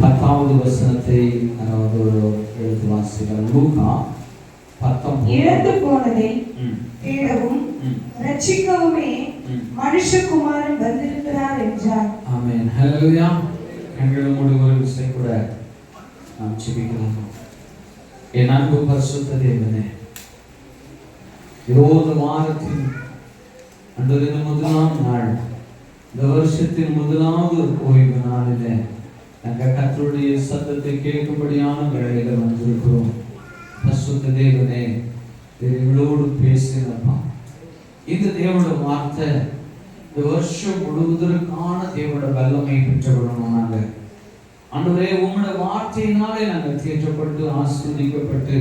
10வது வசனத்தை எடுத்து வாசிக்கிறோம். லூக்கா 19. இழந்து போனதை தேடவும் ரட்சிக்கவுமே மனுஷகுமாரன் வந்திருக்கிறார் என்றார். ஆமென். ஹல்லேலூயா. கண்களை மூடி ஒரு விசை கூட நாம் ஜெபிக்கலாம். என் அன்பு பரிசுத்த தேவனே, இந்த வாரத்தின் அன்றைய முதலாம் நாள், இந்த வருஷத்தின் முதலாவது ஓய்வு நாளிலே நாங்கள் கர்த்தருடைய சத்தத்தை கேட்கும்படியான வேளையில வந்திருக்கிறோம். பரிசுத்த தேவனே, எங்களோடு பேசினப்பா. இந்த தேவனோட வார்த்தை இந்த வருஷம் முழுவதற்கான தேவனோட வல்லமை பெற்றுக்கொள்ளணும். நாங்கள் ஆண்டவரே, உம்முடைய வார்த்தையினாலே நாங்கள் தேற்றப்பட்டு ஆசீர்வதிக்கப்பட்டு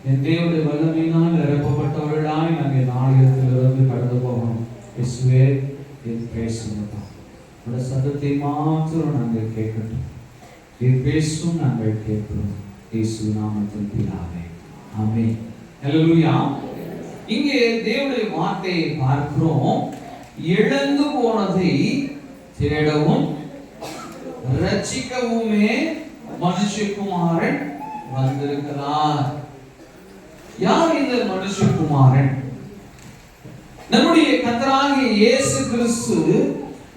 என் தேவனுடைய வல்லமையினால் நிரப்பப்பட்டவர்களாய் நாங்கள் நாளிலிருந்து கடந்து போகணும். இயேசுவே, என் பேசுங்கப்பா. உங்களுடைய சத்தத்தை மாத்திரம் நாங்கள் கேட்கட்டும். நீர் பேசும் நாங்கள் கேட்கிறோம். இயேசு நாமத்தில் பிதாவே, ஆமென். ஹல்லேலூயா. இங்கே தேவனுடைய வார்த்தையை பார்க்கிறோம். இழந்து போனதை தேடவும் ரட்சிக்கவுமே மனுஷகுமாரன் வந்திருக்கிறார். யார் இந்த மனுஷகுமாரன்? நம்முடைய கர்த்தராகிய இயேசு கிறிஸ்து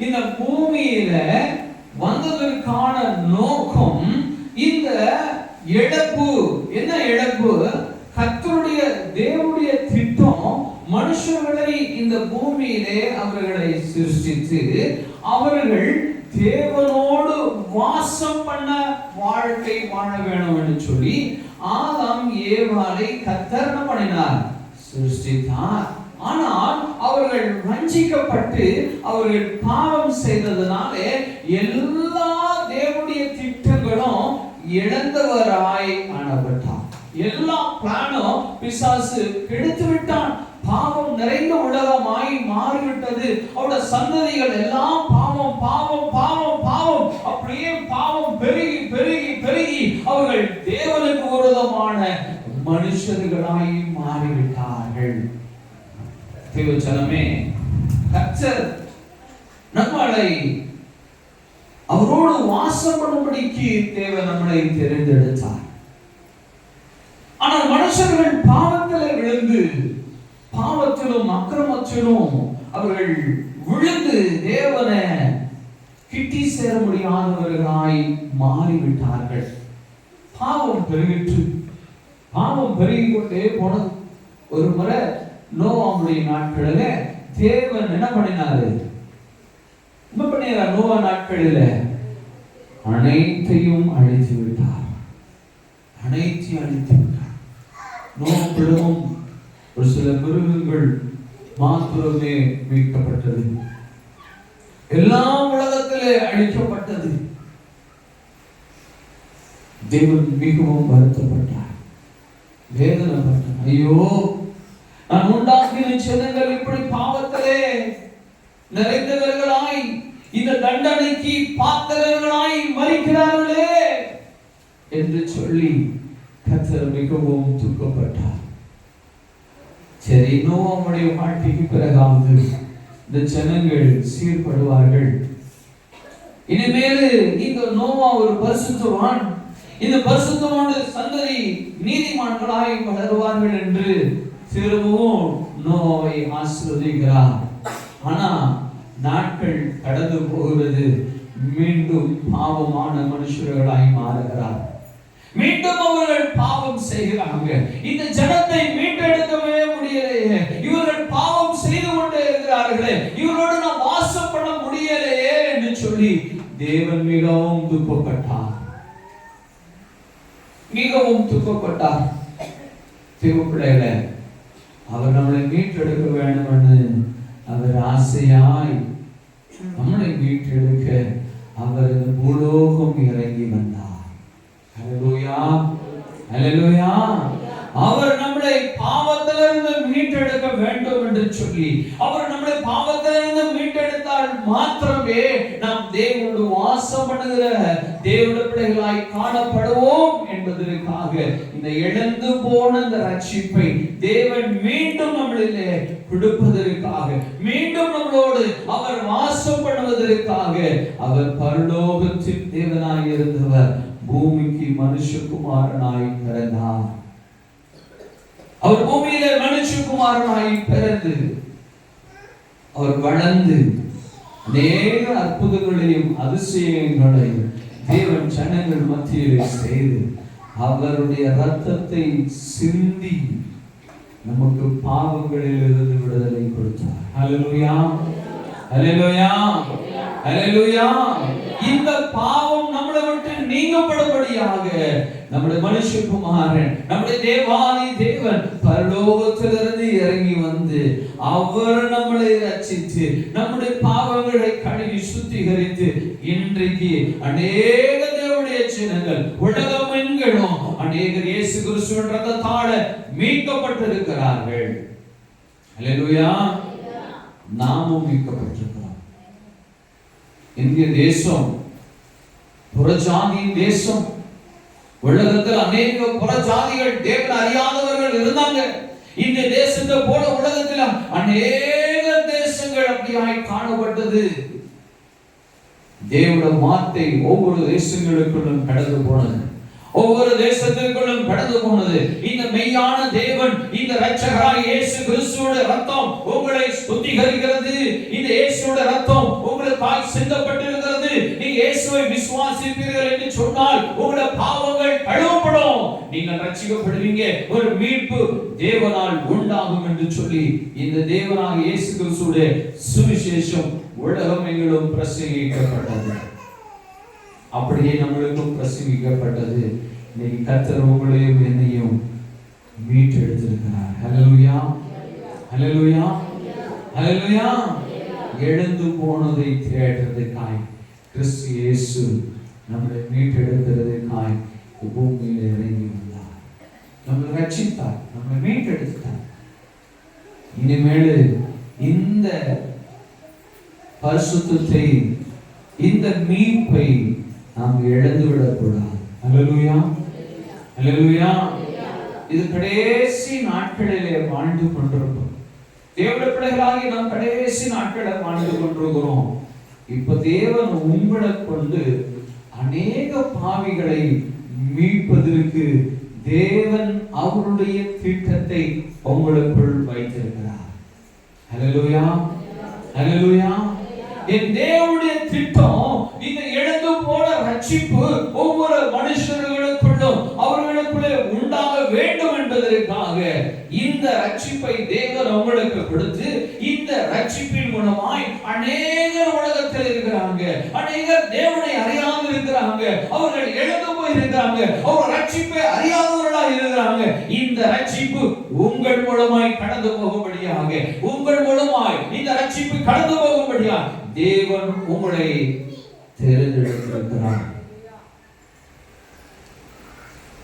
இந்த பூமியில வந்ததற்கான நோக்கம் இந்த இழப்பு. என்ன இழப்பு? கர்த்தருடைய தேவனுடைய திட்டம் மனுஷர்களை இந்த பூமியிலே அவர்களை சிருஷ்டித்து அவர்கள் தேவனோடு வாசம் பண்ண வாழ்க்கை வாழ வேணும் என்று சொல்லி ஆதாம் ஏவாளை கர்த்தர் என்ன பண்ணினார்? சிருஷ்டித்தார். ஆனால் அவர்கள் வஞ்சிக்கப்பட்டு அவர்கள் பாவம் செய்ததனாலே எல்லா தேவனுடைய திட்டங்களும் இழந்தவராய் காணப்பட்டார். எல்லா பிளானும் பிசாசு கெடுத்து விட்டான். பாவம் நிறைந்த உலகமாய் மாறிவிட்டது. அவருடைய சந்ததிகள் எல்லாம் பாவம் பாவம் பாவம் பாவம், அப்படியே பாவம் பெருகி பெருகி பெருகி அவர்கள் தேவனுக்கு விரோதமான மனுஷர்களாய் மாறிவிட்டார்கள். தேவச்சனமே, கர்த்தர் நம்மளை அவரோடு வாசம் பண்ணும்படிக்கு தேவன் நம்மளை தெரிந்தெடுத்தார். ஆனால் மனுஷர்கள் பாவத்திலே விழுந்து பாவத்திலும் அக்கிரமத்திலும் அவர்கள் விழுந்து தேவனை கிட்டி சேர முடியாதவர்களாய் மாறிவிட்டார்கள். பாவம் பெருகிற்று. பாவம் பெருகிக் கொண்டே போனது. ஒரு முறை நோவாவுடைய நாட்களில தேவன் என்ன பண்ணினாரு? நோவா நாட்களில அனைத்தையும் அழித்து விட்டார். அனைத்தையும் அழித்து விட்டார். நோவாவிடம் ஒரு சில மிருகங்கள் மாத்திரமே மீட்கப்பட்டது. எல்லாம் உலகத்திலே அழிக்கப்பட்டது. தேவன் மிகவும் வருத்தப்பட்டார், வேதனைப்பட்டார். ஐயோ, நான் உண்டாக்கின ஜனங்கள் இப்படி பாவத்திலே நிறைந்தவர்களாய் இந்த தண்டனைக்கு பாத்திரர்களாய் மரிக்கிறார்களே என்று சொல்லி கர்த்தர் மிகவும் துக்கப்பட்டார். சரி, நோவாவுடைய வாழ்க்கைக்கு பிறகாவது இந்த ஜனங்கள் சீர்படுவார்கள். இனிமேல் இந்த நோவா ஒரு பரிசுத்தவான், இந்த பரிசுத்தமான சந்ததி நீதிமான்களாய் வளருவார்கள் என்று திரும்பவும் நோவாவை ஆசீர்வதிக்கிறார். ஆனா நாட்கள் கடந்து போகிறது. மீண்டும் பாவமான மனுஷர்களாய் மாறுகிறார். மீண்டும் அவர்கள் பாவம் செய்கிறாங்க. இந்த ஜனத்தை மீட்டெடுக்கவே முடியலையே, இவர்கள் பாவம் செய்து கொண்டே இருக்கிறார்களே, இவரோடு நான் வாசம் பண்ண முடியலையே என்று சொல்லி தேவன் மிகவும் துக்கப்பட்டார். மிகவும் துக்கப்பட்டார். தேவப்பிள்ளைகளே, அவர் நம்மளை மீட்டெடுக்க வேண்டும் என்று அவர் ஆசையாய் நம்மளை மீட்டெடுக்க அவர் இந்த பூலோகம் இறங்கி வந்தார். ஹல்லேலூயா, ஹல்லேலூயா. அவர் நம்மளை பாவத்திலிருந்து மீட்டெடுக்க வேண்டும் என்று சொல்லி அவர் நம்மளை பாவத்திலிருந்து மீட்டெடுத்தால் மாத்திரமே நாம் தேவனோடு வாசம் பண்ணுகிற தேவனுடைய பிள்ளைகளாய் காணப்படுவோம் என்பதற்காக இந்த இழந்து போன இந்த ரட்சிப்பை தேவன் மீண்டும் நம்மளிலே கொடுப்பதற்காக, மீண்டும் நம்மளோடு அவர் வாசம் பண்ணுவதற்காக என்பதற்காக அவர் பரலோகத்தின் தேவனாய் இருந்தவர் பூமிக்கு மனுஷகுமாரனாய் பிறந்தார். அவர் பூமியிலே மனுஷகுமாரனாய் பிறந்து அவர் வளர்ந்து அநேக அற்புதங்களையும் அதிசயங்களையும் தேவன் ஜனங்கள் மத்தியிலே செய்து அவருடைய இரத்தத்தை சிந்தி நமக்கு பாவங்களில் இருந்து விடுதலை கொடுத்தார். ஹல்லேலூயா, ஹல்லேலூயா, ஹல்லேலூயா. இந்த பாவம் நம்மளை விட்டு நீங்கப்படும்படியாக நம்முடைய மனுஷகுமாரன், நம்முடைய தேவாதி தேவன் பரலோகத்திலிருந்து இறங்கி வந்து அவர் நம்மளை ரட்சித்து நம்முடைய பாவங்களை கழுவி சுத்திகரித்து இன்றைக்கு அநேக தேவனுடைய ஜனங்கள் உலகம் எங்கிலும் அநேகர் இயேசு கிறிஸ்துவின் இரத்தத்தால மீட்கப்பட்டிருக்கிறார்கள். ஹல்லேலூயா. நாமும் மீட்கப்பட்டிருக்கிறோம். இந்திய தேசம் புறஜாதியின் தேசம். உலகத்தில் அநேக புறஜாதிகள் தேவனை அறியாதவர்கள் இருந்தாங்க. இந்த தேசத்தை போல உலகத்தில் அநேக தேசங்கள் அப்படியாய் காணப்பட்டது. தேவனுடைய வார்த்தை ஒவ்வொரு தேசங்களுக்குள்ளும் கடந்து போனது, ஒவ்வொரு தேசத்திற்குள்ளும் கடந்து போனது. இந்த மெய்யான தேவன், இந்த இரட்சகராய் இயேசு கிறிஸ்துவோட ரத்தம் உங்களை சுத்திகரிக்கிறது. இந்த இயேசுவோட ரத்தம் உங்களுக்காய் சிந்தப்பட்டிருக்கிறது. நீங்க இயேசுவை விசுவாசிப்பீர்கள் என்று சொன்னால் உங்களுடைய பாவங்கள் கழுவப்படும், நீங்கள் ரட்சிக்கப்படுவீங்க, ஒரு மீட்பு தேவனால் உண்டாகும் என்று சொல்லி இந்த தேவனாக இயேசு கிறிஸ்துவோட சுவிசேஷம் உலகம் எங்கிலும் பிரசங்கிக்கப்பட்டது. அப்படியே நம்மளுக்கும் பிரசங்கிக்கப்பட்டது. இன்னைக்கு கர்த்தர் உங்களையும் என்னையும் மீட்டெடுத்திருக்கிறார். ஹல்லேலூயா, ஹல்லேலூயா, ஹல்லேலூயா. எழுந்து போனதை தேடுறதுக்காய் கிறிஸ்து இயேசு நம்மளை மீட்டெடுக்கிறதுக்காய் பூமியில் இறங்கி வந்தார். நம்மளை ரட்சித்தார், நம்மளை மீட்டெடுத்தார். இனிமேல் இந்த பரிசுத்தத்தை, இந்த மீட்பை நாம் இழந்து விடக்கூடாது. ஹல்லேலூயா, ஹல்லேலூயா. இது கடைசி நாட்களிலே வாழ்ந்து கொண்டிருக்கிறோம். தேவனுடைய பிள்ளைகளாகி நாம் கடைசி நாட்களை வாழ்ந்து கொண்டிருக்கிறோம். இப்ப தேவன் உங்களை கொண்டு அநேக பாவிகளை மீட்பதற்கு தேவன் அவருடைய திட்டத்தை உங்களுக்குள் வைத்திருக்கிறார். ஹல்லேலூயா, ஹல்லேலூயா. என் தேவனுடைய திட்டம் இந்த இழந்து போன ரட்சிப்பு ஒவ்வொரு மனுஷர்களுக்குள்ளும் அவர்களுக்குள்ளே உண்டாக வேண்டும் என்பதற்காக இந்த ரட்சிப்பை தேவன் உங்களுக்கு கொடுத்து இந்த ரட்சிப்பின் மூலமாய் அநேகர் உலகத்தில் இருக்கிறாங்க, அநேகர் தேவனை அறியாமல் இருக்கிறாங்க, அவர்கள் இழந்து போய் இருக்கிறாங்க, அவர் ரட்சிப்பை அறியாதவர்களாக இருக்கிறாங்க. இந்த ரட்சிப்பு உங்கள் மூலமாய் கடந்து போகும்படியாக, உங்கள் மூலமாய் இந்த ரட்சிப்பு கடந்து போகும்படியாக தேவன் உங்களை தேர்ந்தெடுத்திருக்கிறார்.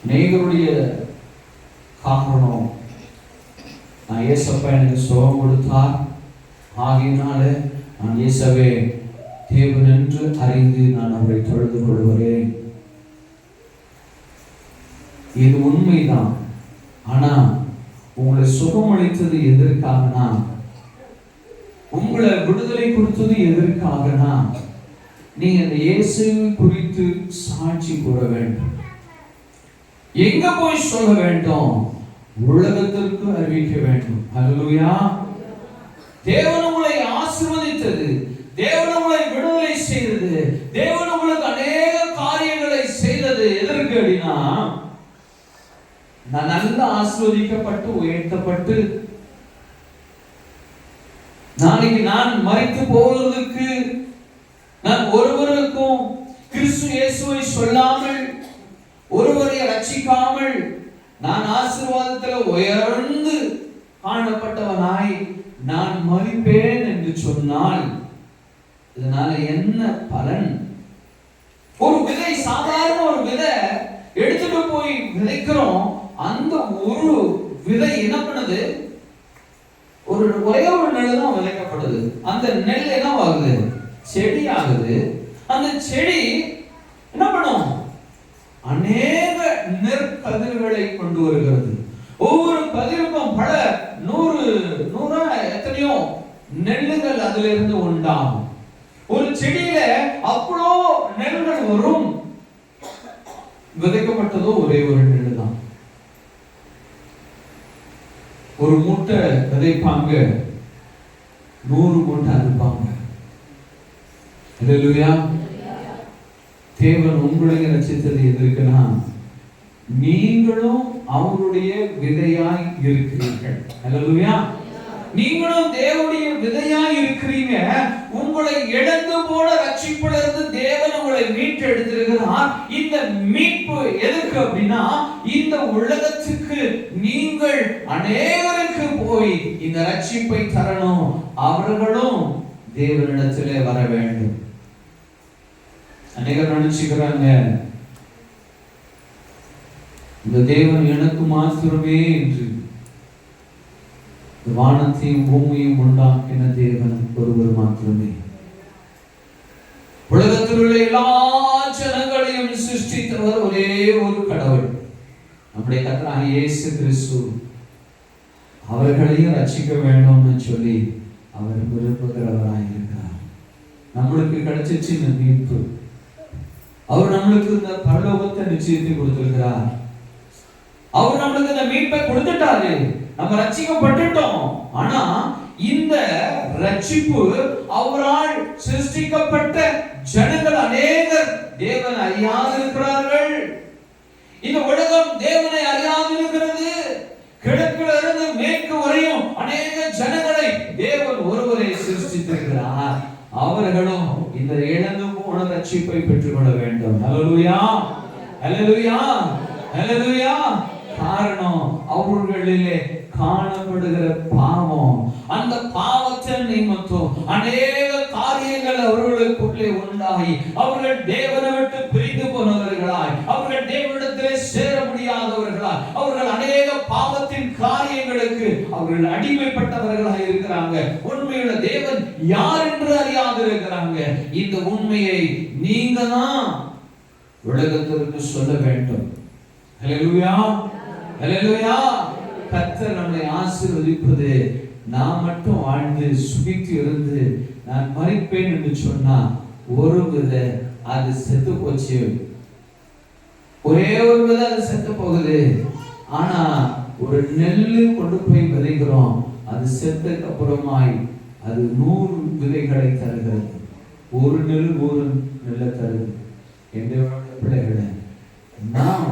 அநேகருடைய காரணம், நான் இயேசப்பா எனக்கு சுகம் கொடுத்தார், ஆகினால நான் இயேசுவே தேவன் என்று அறிந்து நான் அவரை தொழுது கொள்கிறேன். இது உண்மைதான். ஆனா உங்களை சுகமளித்தது எதற்காகனா, உங்களை விடுதலை கொடுத்தது எதற்காகனா, நீங்க இந்த இயேசு குறித்து சாட்சி கூற வேண்டும். எங்க போய் சொல்ல வேண்டும்? உலகத்திற்கு அறிவிக்க வேண்டும். ஹல்லேலூயா. தேவன் உங்களை ஆசீர்வதித்தது, தேவன் உங்களை விடுதலை செய்தது, தேவன் உங்களுக்கு அநேக காரியங்களை செய்தது எதற்கு அப்படின்னா, நான் நல்லா ஆசீர்வதிக்கப்பட்டு உயர்த்தப்பட்டு நாளைக்கு நான் மரித்து போவதற்கு நான் ஒருவருக்கும் கிறிஸ்து இயேசுவை சொல்லாமல், ஒருவரை ரட்சிக்காமல் நான் ஆசீர்வாதத்தில் உயர்ந்து காணப்பட்டவனாய் நான் மரிப்பேன் என்று சொன்னால் இதனால என்ன பலன்? ஒரு விதை, சாதாரண ஒரு விதை எடுத்துட்டு போய் விதைக்கிறோம். அந்த ஒரு விதை என்ன பண்ணுது? ஒரே ஒரு நெல் தான் விதைக்கப்படுது. அந்த நெல் என்ன ஆகுது? செடி ஆகுது. அந்த செடி என்ன பண்ணும்? அநேக நெற்கதிர்களை கொண்டு வருகிறது. ஒவ்வொரு கதிருக்கும் பல நூறா எத்தனையோ நெல்லுகள் அதிலிருந்து உண்டாகும். ஒரு செடியில அவ்வளோ நெல்கள் வரும், விதைக்கப்பட்டதோ ஒரே ஒரு நெல் தான். ஒரு மூட்டை விதைப்பாங்க, 100 மூட்டை அறுப்பாங்க. அல்லேலூயா. தேவன் உங்களை ரட்சித்தது எதற்குனா நீங்களும் அவருடைய விதையாய் இருக்கிறீர்கள். அல்லேலூயா. நீங்களும் தேவனுடைய விதையாய் இருக்கிறீங்க. உங்களை இழந்து போன ரட்சிப்பிலிருந்து தேவன் உங்களை மீட்டு எடுத்திருக்கிறார். இந்த மீட்பு எதுக்கு அப்படின்னா, இந்த உலகத்துக்கு நீங்கள் அநேகருக்கு போய் இந்த ரட்சிப்பை தரணும், அவர்களும் தேவனிடத்திலே வர வேண்டும். அநேகர் நினைச்சுக்கிறாங்க இந்த தேவன் எனக்கு மாத்திரமே என்று. வானத்தையும் பூமியையும் உண்டாக்கின தேவன் ஒருவர் மாத்திரமே. உலகத்தில் உள்ள எல்லா ஜனங்களையும் சிருஷ்டித்தவர் ஒரே ஒரு கடவுள், நம்முடைய கர்த்தராகிய இயேசு கிறிஸ்து. அவர்களையும் ரட்சிக்க வேண்டும்னு சொல்லி அவர் விரும்புகிறவராய் இருக்கிறார். நம்மளுக்கு கிடைச்சிச்சு இந்த மீட்பு. அவர் நம்மளுக்கு இந்த பரலோகத்தை நிச்சயத்தை கொடுத்திருக்கிறார். அவர் நம்மளுக்கு இந்த மீட்பை கொடுத்துட்டாரு, நம்ம ரட்சிக்கப்பட்டுட்டோம். ஆனா இந்த ரட்சிப்பு அவரால் சிருஷ்டிக்கப்பட்ட ஜனங்கள் அநேகர் தேவனை அறியாது இருக்கிறார்கள். இந்த உலகம் தேவனை அறியாது இருக்கிறது. கிழக்கில் இருந்து மேற்கு வரையும் அநேக ஜனங்களை தேவன் ஒருவரை சிருஷ்டித்திருக்கிறார். அவர்களும் இந்த இழந்து போன ரட்சிப்பை பெற்றுக்கொள்ள வேண்டும். ஹல்லேலூயா, ஹல்லேலூயா, ஹல்லேலூயா. காரணம் அவர்களிலே காணப்படுகிற பாவம். அந்த பாவத்தை நிமித்தம் அநேக காரியங்கள் அவர்களுக்குள்ளே உண்டாகி அவர்கள் தேவனை விட்டு பிரிந்து போனவர்களாய், அவர்கள் தேவனிடத்திலே சேர முடியாதவர்களாய், அவர்கள் அநேக பாவத்தின் காரியங்களுக்கு அவர்கள் அடிமைப்பட்டவர்களாய் இருக்கிறாங்க. உண்மையுள்ள தேவன் யார் என்று அறியாது இருக்கிறாங்க. இந்த உண்மையை நீங்க தான் உலகத்திற்கு சொல்ல வேண்டும். ஹல்லேலூயா, ஹல்லேலூயா. கர்த்தர் நம்மை ஆசீர்வதிப்பது நான் மட்டும் வாழ்ந்து சுகித்து இருந்து நான் மரிப்பேன் என்று சொன்னா ஒரு விதை அது செத்து போச்சு, ஒரே ஒரு விதை அது செத்து போகுது. ஆனா ஒரு நெல்லு கொண்டு போய் விதைக்கிறோம், அது செத்ததுக்கு அப்புறமாய் அது 100 விதைகளை தருகிறது. ஒரு நெல் 100 நெல்லை தருது. என்னுடைய பிள்ளைகளை நாம்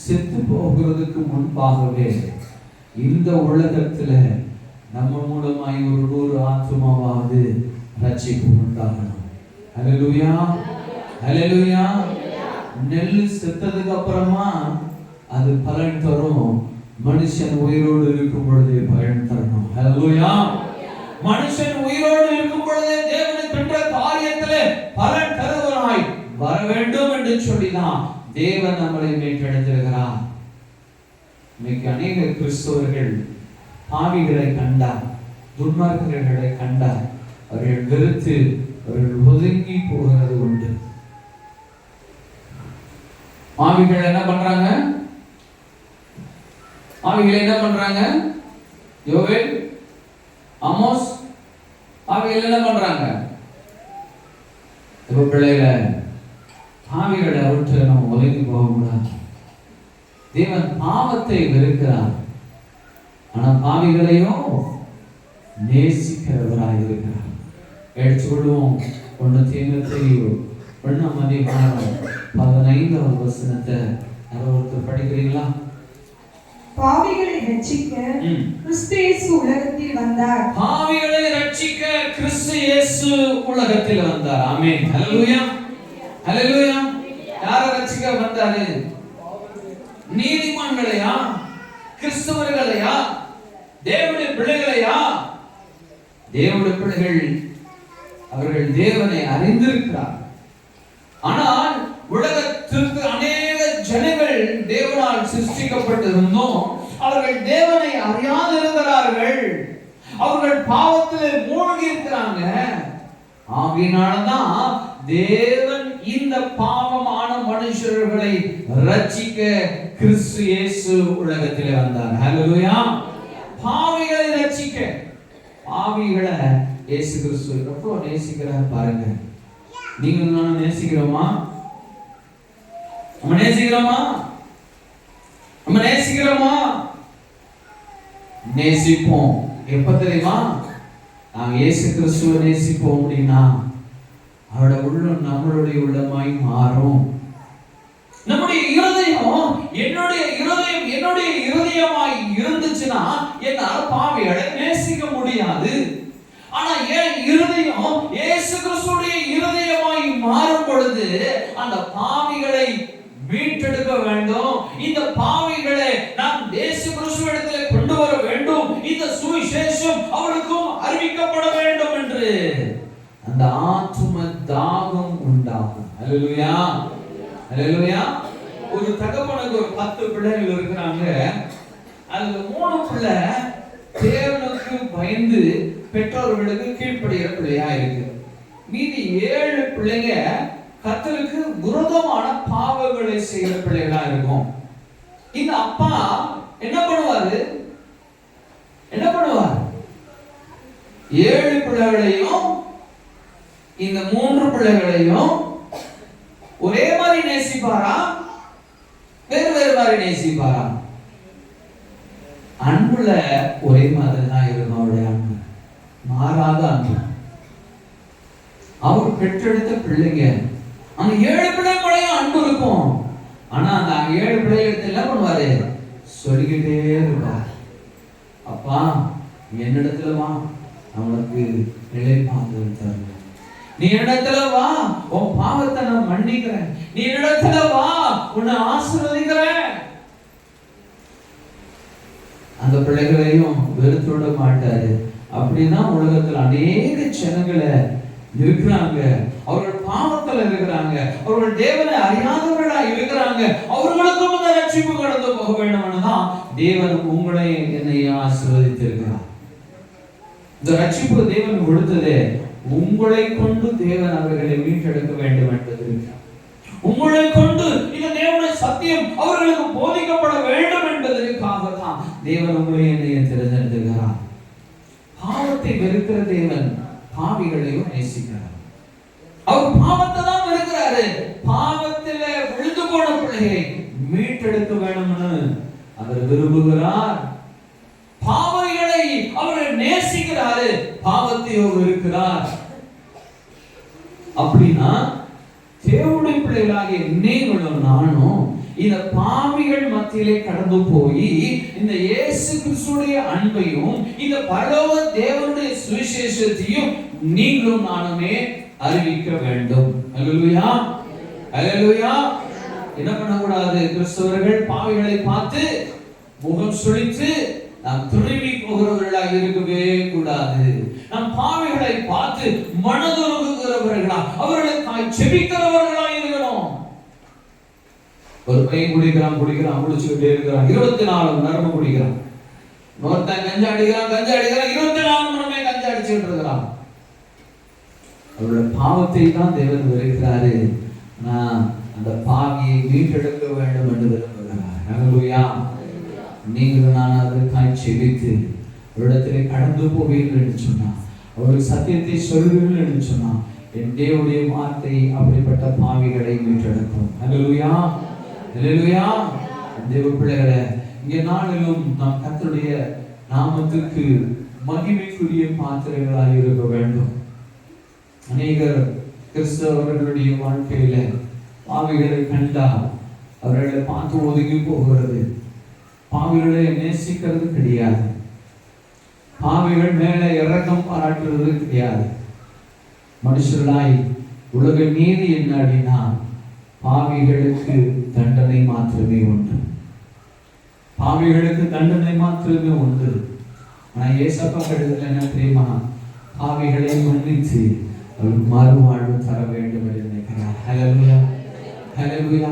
செத்து போகிறதுக்கு முன்பாகவே இந்த உலகத்துல நம்ம மூலமாய் ஒரு 100 ஆத்துமாவாவது ரட்சிப்பு உண்டாகணும். ஹல்லேலூயா, ஹல்லேலூயா. நெல் செத்ததுக்கு அப்புறமா அது பலன் தரும். மனுஷன் உயிரோடு இருக்கும் பொழுதே பயன் தரணும். ஹல்லேலூயா. மனுஷன் உயிரோடு இருக்கும் பொழுதே தேவனை பெற்ற காரியத்திலே பலன் தருவராய் வர வேண்டும் என்று சொல்லிதான் தேவன் நம்மளை மீட்டெடுத்திருக்கிறார். இன்னைக்கு அநேக கிறிஸ்தவர்கள் பாவிகளை கண்டார், துன்மார்க்கர்களை கண்டார், அவர்கள் வெறுத்து அவர்கள் ஒதுங்கி போகிறது உண்டு. பாவிகள் என்ன பண்றாங்க? பாவிகள் என்ன பண்றாங்க? யோவேல், ஆமோஸ், பாவிகள் என்ன பண்றாங்க? இப்ப பிள்ளைகளை பாவிகளை விட்டு நம்ம ஒதுங்கி போக கூடாது. தேவன் பாவத்தை வெறுக்கிறார், ஆனா பாவிகளையும் நேசிக்கிறவராய் இருக்கிறார். எடுத்து கொள்வோம் 1 தீமோத்தேயு 1:15 வசனத்தை ஒருத்தர் படிக்கிறீங்களா? பாவிகளை ரட்சிக்க கிறிஸ்து இயேசு உலகத்தில் வந்தார். பாவிகளை ரட்சிக்க கிறிஸ்து இயேசு உலகத்தில் வந்தார். ஆமென், ஹல்லேலூயா, ஹல்லேலூயா. யாரை ரட்சிக்க வந்தாரு? நீதிமான்களையா? கிறிஸ்தவர்களையா? தேவனுடைய பிள்ளைகளையா? தேவனுடைய பிள்ளைகள் அவர்கள் தேவனை அறிந்திருக்கிறார். ஆனால் உலகத்திற்கு அநேக ஜனங்கள் தேவனால் சிருஷ்டிக்கப்பட்டிருந்தும் அவர்கள் தேவனை அறியாது இருக்கிறார்கள். அவர்கள் பாவத்தில் மூழ்கி இருக்கிறாங்க. ஆகையினால்தான் தேவன் இந்த பாவமான மனுஷர்களை ரட்சிக்க கிறிஸ்து இயேசு உலகத்திலே வந்தார். ஹல்லேலூயா. பாவிகளை ரட்சிக்க. பாவிகளை இயேசு கிறிஸ்து எவ்வளவு நேசிக்கிறார் பாருங்க. நீங்க நானும் நேசிக்கிறோமா? நம்ம நேசிக்கிறோமா? நம்ம நேசிக்கிறோமா? நேசிப்போம். எப்ப தெரியுமா? நாங்க இயேசு கிறிஸ்துவை நேசிப்போம் அப்படின்னா அவரோட உள்ளம் நம்மளுடைய உள்ளமாய் மாறும். நம்முடைய இருதயம் என்னுடைய இருதயமாய் இருந்துச்சுன்னா என்னால் பாவிகளை நேசிக்க முடியாது. ஆனா என் இருதயம் இயேசு கிறிஸ்துடைய இருதயமாய் மாறும் பொழுது அந்த பாவிகளை மீட்டெடுக்க வேண்டும். இந்த பாவிகளை நாம் இயேசு கிறிஸ்துவிடத்திலே கொண்டு வர வேண்டும். இந்த சுவிசேஷம் அவளுக்கும் அறிவிக்கப்பட வேண்டும் என்று அந்த ஆத்தும தாகம் உண்டாகும். அல்லேலூயா, அல்லேலூயா. ஒரு தகப்பனுக்கு ஒரு 10 பிள்ளைகள் இருக்கிறாங்க. அதுல 3 பிள்ளை தேவனுக்கு பயந்து பெற்றோர்களுக்கு கீழ்ப்படிகிற பிள்ளையா இருக்கு. மீதி 7 பிள்ளைங்க கர்த்தருக்கு விரோதமான பாவங்களை செய்கிற பிள்ளைகளா இருக்கும். இந்த அப்பா என்ன பண்ணுவாரு? 7 பிள்ளைகளையும் இந்த 3 பிள்ளைகளையும் ஒரே மாதிரி நேசிப்பாரா? வேறு மாதிரி நேசிப்பாரா? அன்புல ஒரே மாதிரி தான் இருக்கும். அவருடைய அன்பு மாறாத அன்பு. அவர் பெற்றெடுத்த பிள்ளைங்க அந்த 7 பிள்ளைகளையும் அன்பு இருக்கும். ஆனா அந்த 7 பிள்ளைகளுக்கு என்ன பண்ணுவாரு? சொல்லிக்கிட்டே இருப்பார், அப்பா என்னிடத்துல வா, அவனுக்கு இளைப்பாறுதல் தருவேன். நீ என்னிடத்துல வா, உன் பாவத்தை நான் மன்னிக்கிறேன். நீ என்னிடத்துல வா, உன்னை ஆசீர்வதிக்கிறேன். அந்த பிள்ளைகளையும் வெறுத்து விட மாட்டாரு. அப்படின்னா உலகத்துல அநேக ஜனங்களை இருக்கிறாங்க, அவர்கள் பாவத்துல இருக்கிறாங்க, அவர்கள் தேவனை அறியாதவர்களா இருக்கிறாங்க. அவர்களுக்கும் இந்த ரட்சிப்பு கடந்து போக வேண்டும் தான் தேவன் உங்களை என்னையும் ஆசீர்வதித்திருக்கிறார். இந்த ரட்சிப்பு தேவன் கொடுத்ததே உங்களை கொண்டு தேவன் அவர்களை மீட்டெடுக்க வேண்டும் என்பதற்கு, உங்களை கொண்டு இந்த தேவனுடைய சத்தியம் அவர்களுக்கு போதிக்கப்பட வேண்டும் என்பதற்காக தான் தேவன் உங்களை என்னையும் தேர்ந்தெடுக்கிறார். பாவத்தை வெறுக்கிற தேவன் பாவிகளையும் நேசிக்கிறார். அவர் பாவத்தை தான் வெறுக்கிறாரு. பாவத்தில விழுந்து போன பிள்ளையை மீட்டெடுக்க வேண்டும்னு அவர் விரும்புகிறார். பாவிகளை அவர் நேசிக்கிறாரு, பாவத்தையோ வெறுக்கிறார். அப்படின்னா தேவனுடைய பிள்ளைகளாகிய நீங்களும் நானும் இந்த பாவிகள் மத்தியிலே கடந்து போய் இந்த இயேசு கிறிஸ்துடைய அன்பையும் இந்த பரலோக தேவனுடைய சுவிசேஷத்தையும் நீங்களும் நானுமே அறிவிக்க வேண்டும். அல்லேலூயா, அல்லேலூயா. என்ன பண்ணக்கூடாது? கிறிஸ்தவர்கள் பாவிகளை பார்த்து முகம் சுளித்து நாம் துருவி போகிறவர்களாக இருக்கவே கூடாது. நம் பாவிகளை பார்த்து மனதுருகுகிறவர்களா, அவர்களுக்காக செபிக்கிறவர்களா இருக்கணும். ஒரு பையன் குடிக்கிறான் குடிச்சுக்கிட்டே இருக்கிறான், 24 மணி நேரமும் குடிக்கிறான். ஒருத்தன் கஞ்சா அடிக்கிறான் 24 மணி நேரமே கஞ்சா அடிச்சுட்டு இருக்கிறான். அவருடைய பாவத்தை தான் தேவன் வெறுக்கிறாரு. அந்த பாவியை மீட்டெடுக்க வேண்டும் என்று விரும்புகிறார். அல்லேலூயா. நீங்கள் நான் அதற்காக செபித்து அவரிடத்திலே கடந்து போவீர்கள் என்று சொன்னா, அவருக்கு சத்தியத்தை சொல்லுவீர்கள் என்று சொன்னா, என் தேவனுடைய வார்த்தை அப்படிப்பட்ட பாவிகளை மீட்டெடுக்கும். அல்லேலூயா, அல்லேலூயா. தேவ பிள்ளைகளே, இங்கே நாளிலும் நாம் கர்த்தருடைய நாமத்துக்கு மகிமைக்குரிய பாத்திரங்களாக இருக்க வேண்டும். அநேகர் கிறிஸ்தவர்களுடைய வாழ்க்கையில பாவிகளை கண்டால் அவர்களை பார்த்து ஒதுங்கி போகிறது. பாவிகளை நேசிக்கிறது கிடையாது. பாவிகள் மேலே இரக்கம் பாராட்டுறது கிடையாது. மனுஷர்களாய் உலக நீதி என்ன அப்படின்னா பாவிகளுக்கு தண்டனை மாத்திரமே உண்டு. பாவிகளுக்கு தண்டனை மாத்திரமே உண்டு. ஆனா ஏசப்பா கடுதல் என்ன தெரியுமா? பாவிகளை மன்னித்து அவருக்கு மறுவாழ்வு தர வேண்டும் என்று நினைக்கிறார். ஹல்லேலூயா, ஹல்லேலூயா.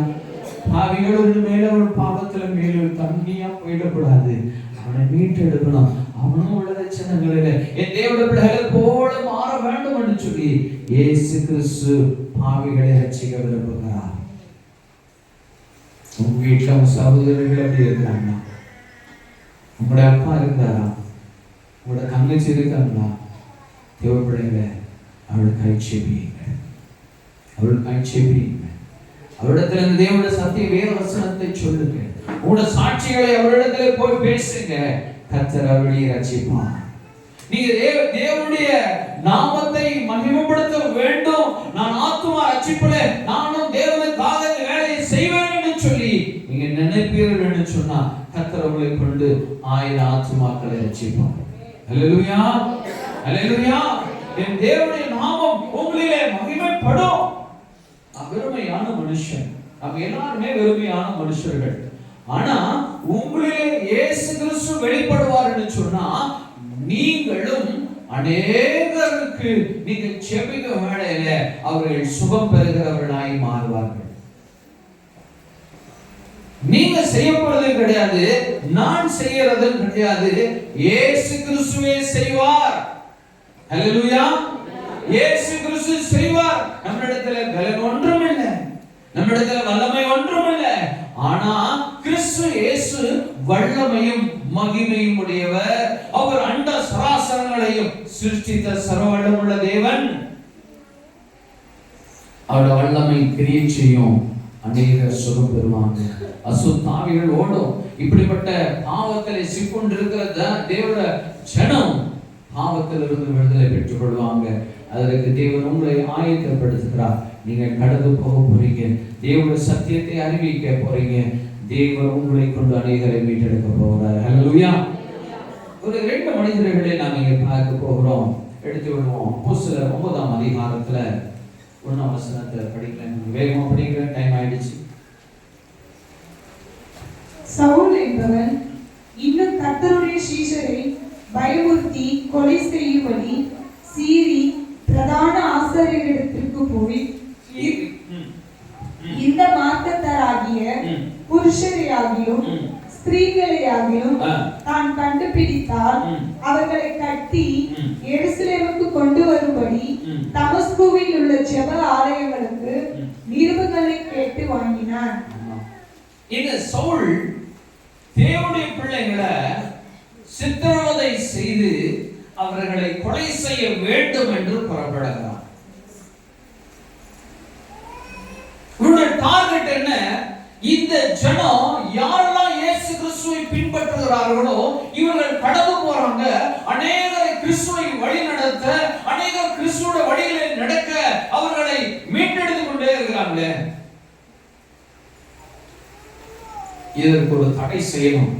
பாவிகள் மேல ஒரு பாவத்துல மேல தண்ணியா போயிடக்கூடாது. அவனை மீட்டெடுக்கணும். அவனும் உள்ள லட்சணங்களில என் தேவனுடைய பிள்ளைகள் போல மாற வேண்டும் என்று சொல்லி இயேசு கிறிஸ்து பாவிகளை ரட்சிக்க விரும்புகிறார். உங்க வீட்டுல உங்க சகோதரர்கள் எப்படி இருக்கிறாங்க? உங்களோட அப்பா இருந்தாரா? உங்களோட தங்கச்சி இருக்காங்களா? தேவைப்படுங்க அவளுக்காய் செபியுங்க, அவளுக்காய் செபியுங்க. அவரிடத்துல இந்த தேவனுடைய சத்திய வேத வசனத்தை சொல்லுங்க. உங்களோட சாட்சிகளை அவரிடத்துல போய் பேசுங்க. கர்த்தர் அவளை ரட்சிப்பார். நீங்க தேவனுடைய நாமத்தை மகிமைப்படுத்த வேண்டும். நான் ஆத்துமா ரட்சிப்புல நானும் தேவனுக்காக இந்த வேலையை செய்வேன் என்று சொல்லி நீங்க நினைப்பீர்கள் என்று சொன்னா கர்த்தர் உங்களை கொண்டு 1000 ஆத்துமாக்களை ரட்சிப்பார். அல்லேலூயா, அல்லேலூயா. என் தேவனுடைய நாமம் உங்களிலே மகிமைப்படும். வெறுமையான மனுஷன், நம்ம எல்லாருமே வெறுமையான மனுஷர்கள். ஆனா உங்களிலே இயேசு கிறிஸ்து வெளிப்படுவார் என்று சொன்னா நீங்களும் அநேகருக்கு நீங்கள் செபிக்க வேளையில அவர்கள் சுகம் பெறுகிறவர்களாய் மாறுவார்கள். நீங்க செய்யப்படுறது கிடையாது, நான் செய்யறதும் கிடையாது, இயேசு கிறிஸ்துவே செய்வார். ஹல்லேலூயா. இயேசு கிறிஸ்து செய்வார். நம்மிடத்துல பலன் ஒன்றும் இல்லை, நம்மிடத்துல வல்லமை ஒன்றும் இல்லை. ஆனா கிறிஸ்து இயேசு வல்லமையும் மகிமையும் உடையவர். அவர் அண்ட சராசரங்களையும் சிருஷ்டித்த சர்வவல்லமுள்ள தேவன். அவருடைய வல்லமை கிரியை செய்யும். அநேகர் சுகம் பெறுவாங்க, அசுத்தாவிகள் ஓடும். இப்படிப்பட்ட பாவத்திலே சிக்கொண்டிருக்கிற தேவனுடைய ஜனம் பாவத்திலிருந்து விடுதலை பெற்றுக் கொள்வாங்க. அதற்கு தேவன் உங்களை ஆயத்தப்படுத்துகிறார். நீங்க கடந்து போக போறீங்க, தேவனுடைய சத்தியத்தை அறிவிக்க போறீங்க. தேவன் உங்களை கொண்டு அநேகரை மீட்டெடுக்க போகிறார். ஹல்லேலூயா. ஒரு 2 மனிதர்களை நாம் இங்க பார்க்க போகிறோம். எடுத்து விடுவோம். அப்போஸ்தலர் 9ஆம் அதிகாரத்துல 1ஆம் வசனத்தை படிக்கலாம். வேகமா படிக்கிற டைம் ஆயிடுச்சு. சவுல் என்பவன் இன்னும் கர்த்தருடைய சீஷரை பயமுறுத்தி கொலை செய்யும்படி சீறி பிரதான ஆசாரியரிடத்திற்கு போய் இந்த மார்க்கத்தாராகிய புருஷரையாகிலும் ஸ்திரீகளையாகிலும் தான் கண்டுபிடித்தால் அவர்களை கட்டி எருசலேமுக்கு கொண்டு வரும்படி தமஸ்குவில் உள்ள ஜெப ஆலயங்களுக்கு நிருபங்களை கேட்டு வாங்கினான். இந்த சவுல் தேவனுடைய பிள்ளைகளை சித்திரவதை செய்து அவர்களை கொலை செய்ய வேண்டும் என்று புறப்படுகிறார். இவருடைய டார்கெட் என்ன? இந்த ஜனம் யாரெல்லாம் இயேசு கிறிஸ்துவை பின்பற்றுகிறார்களோ இவர்கள் கடந்து போறாங்க. அநேகரை கிறிஸ்துவை வழி நடத்த, அநேகர் கிறிஸ்துவோட வழிகளில் நடக்க அவர்களை மீட்டெடுத்துக் கொண்டே இருக்கிறாங்க. இதற்கு ஒரு தடை செய்யணும்,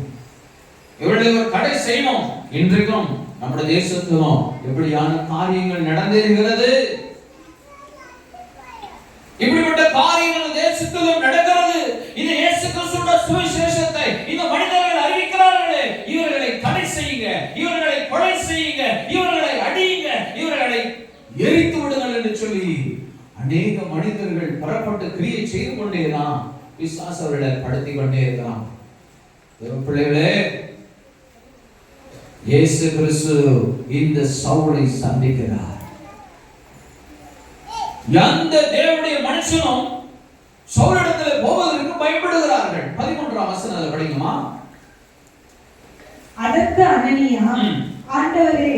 இவர்களை ஒரு தடை செய்யணும். இன்றைக்கும் நம்முடைய தேசத்திலும் எப்படியான காரியங்கள் நடந்திருக்கிறது, இப்படிப்பட்ட காரியங்கள் தேசத்திலும் நடக்கிறது. இந்த இயேசு கிறிஸ்துவோட சுவிசேஷத்தை இந்த மனிதர்கள் அறிவிக்கிறார்களே, இவர்களை தடை செய்யுங்க, இவர்களை கொலை செய்யுங்க, இவர்களை அடியுங்க, இவர்களை எரித்து விடுங்கள் என்று சொல்லி அநேக மனிதர்கள் புறப்பட்டு கிரியை செய்து கொண்டேதான் பிசாசு அவர்களை படுத்திக் கொண்டே இருக்கலாம். பிள்ளைகளே, இயேசு கிறிஸ்து இந்த சவுலை சந்திக்கிறார். எந்த தேவனுடைய மனுஷனும் சவுலிடத்தில் போவதற்கு பயப்படுகிறார்கள். 13ஆம் வசனத்தை படிங்கம்மா. அதற்கு அனனியா, ஆண்டவரே,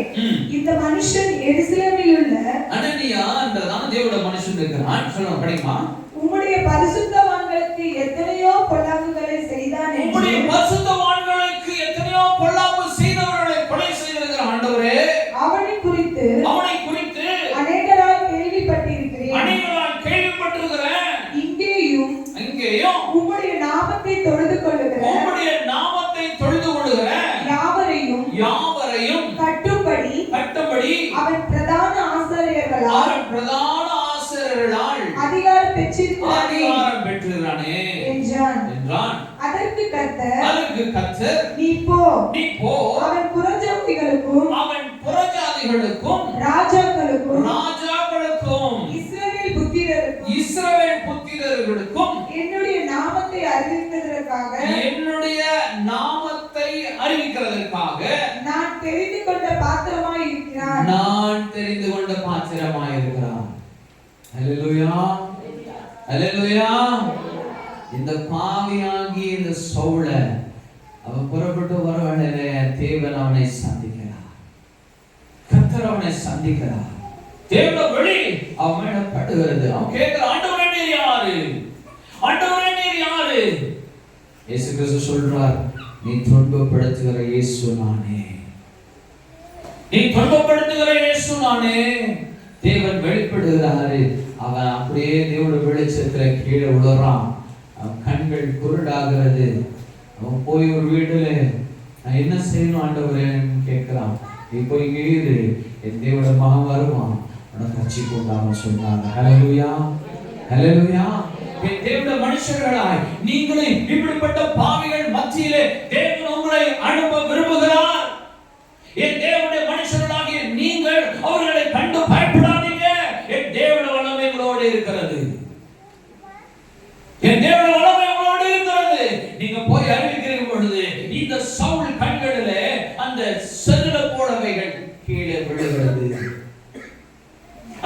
இந்த மனுஷன் எருசலேமில் உள்ள அனனியா என்றதான தேவனுடைய மனுஷன் இருக்கிறான். சொல்லுங்க, படிங்கம்மா. உம்முடைய பரிசுத்தவான்களுக்கு எத்தனையோ பொல்லாங்குகளை செய்தான். உம்முடைய பரிசுத்தவான்களுக்கு எத்தனையோ பொல்லாங்கு செய்தவர்களை கொலை செய்திருக்கிற ஆண்டவரே, அவனை குறித்து அநேகரால் கேள்விப்பட்டிருக்கிறேன். இங்கேயும் உம்முடைய நாமத்தை தொழுது கொள்ளுகிற யாவரையும் கட்டும்படி அவன் பிரதான ஆசாரியர்களால் அதிகாரம் பெற்றிருக்கிறானே என்றான். அதற்கு கர்த்தர், நீ போ, அவன் புறஜாதிகளுக்கும் ராஜாக்களுக்கும் இஸ்ரவேல் புத்திரர்களுக்கும் என்னுடைய நாமத்தை அறிவிக்கிறதற்காக நான் தெரிந்து கொண்ட பாத்திரமாய் இருக்கிறான். அல்லேலூயா, அல்லேலூயா. இந்த பாவியாகி இந்த சவுலை அவன் புறப்பட்டு வரவழையிலே தேவன் அவனை சந்திக்கிறார். கர்த்தர் கர்த்தர் அவனை சந்திக்கிறார். தேவனுடைய ஒளி அவன் மேல படுகிறது. அவன் கேட்கிற, ஆண்டவரே நீர் யாரு? ஆண்டவரே நீர் யாரு? இயேசு கிறிஸ்து சொல்றார், நீ துன்பப்படுத்துகிற இயேசு நானே. நீ துன்பப்படுத்துகிற இயேசு நானே. தேவன் வெளிப்படுகிறாரு. அவன் அப்படியே தேவனுடைய வெளிச்சத்துல கீழே விழுறான். அவன் கண்கள் குருடாகிறது. அவன் போய் ஒரு வீடுல, நான் என்ன செய்யணும் ஆண்டவரேன்னு கேட்கிறான். நீ போய் இங்கே இரு, என் தேவனுடைய மகன் வருவான், உனக்கு ரட்சிப்பு உண்டாகும் சொன்னாங்க. ஹல்லேலூயா, ஹல்லேலூயா. என் தேவனுடைய மனுஷர்களாய் நீங்களும் இப்படிப்பட்ட பாவிகள் மத்தியிலே தேவன் உங்களை அனுப்ப விரும்புகிறார். என் தேவனுடைய மனுஷர்களாகிய நீங்கள் அவர்களை கண்டு பயப்படாதீங்க. என் தேவனுடைய வல்லமை உங்களோடு இருக்கிறது. என் தேவனுடைய வல்லமை உங்களோடு இருக்கிறது. நீங்க போய் அறிவிக்கிற பொழுது இந்த சவுல் கண்களிலே அந்த செதில போடவைகள் கீழே விழுகிறது.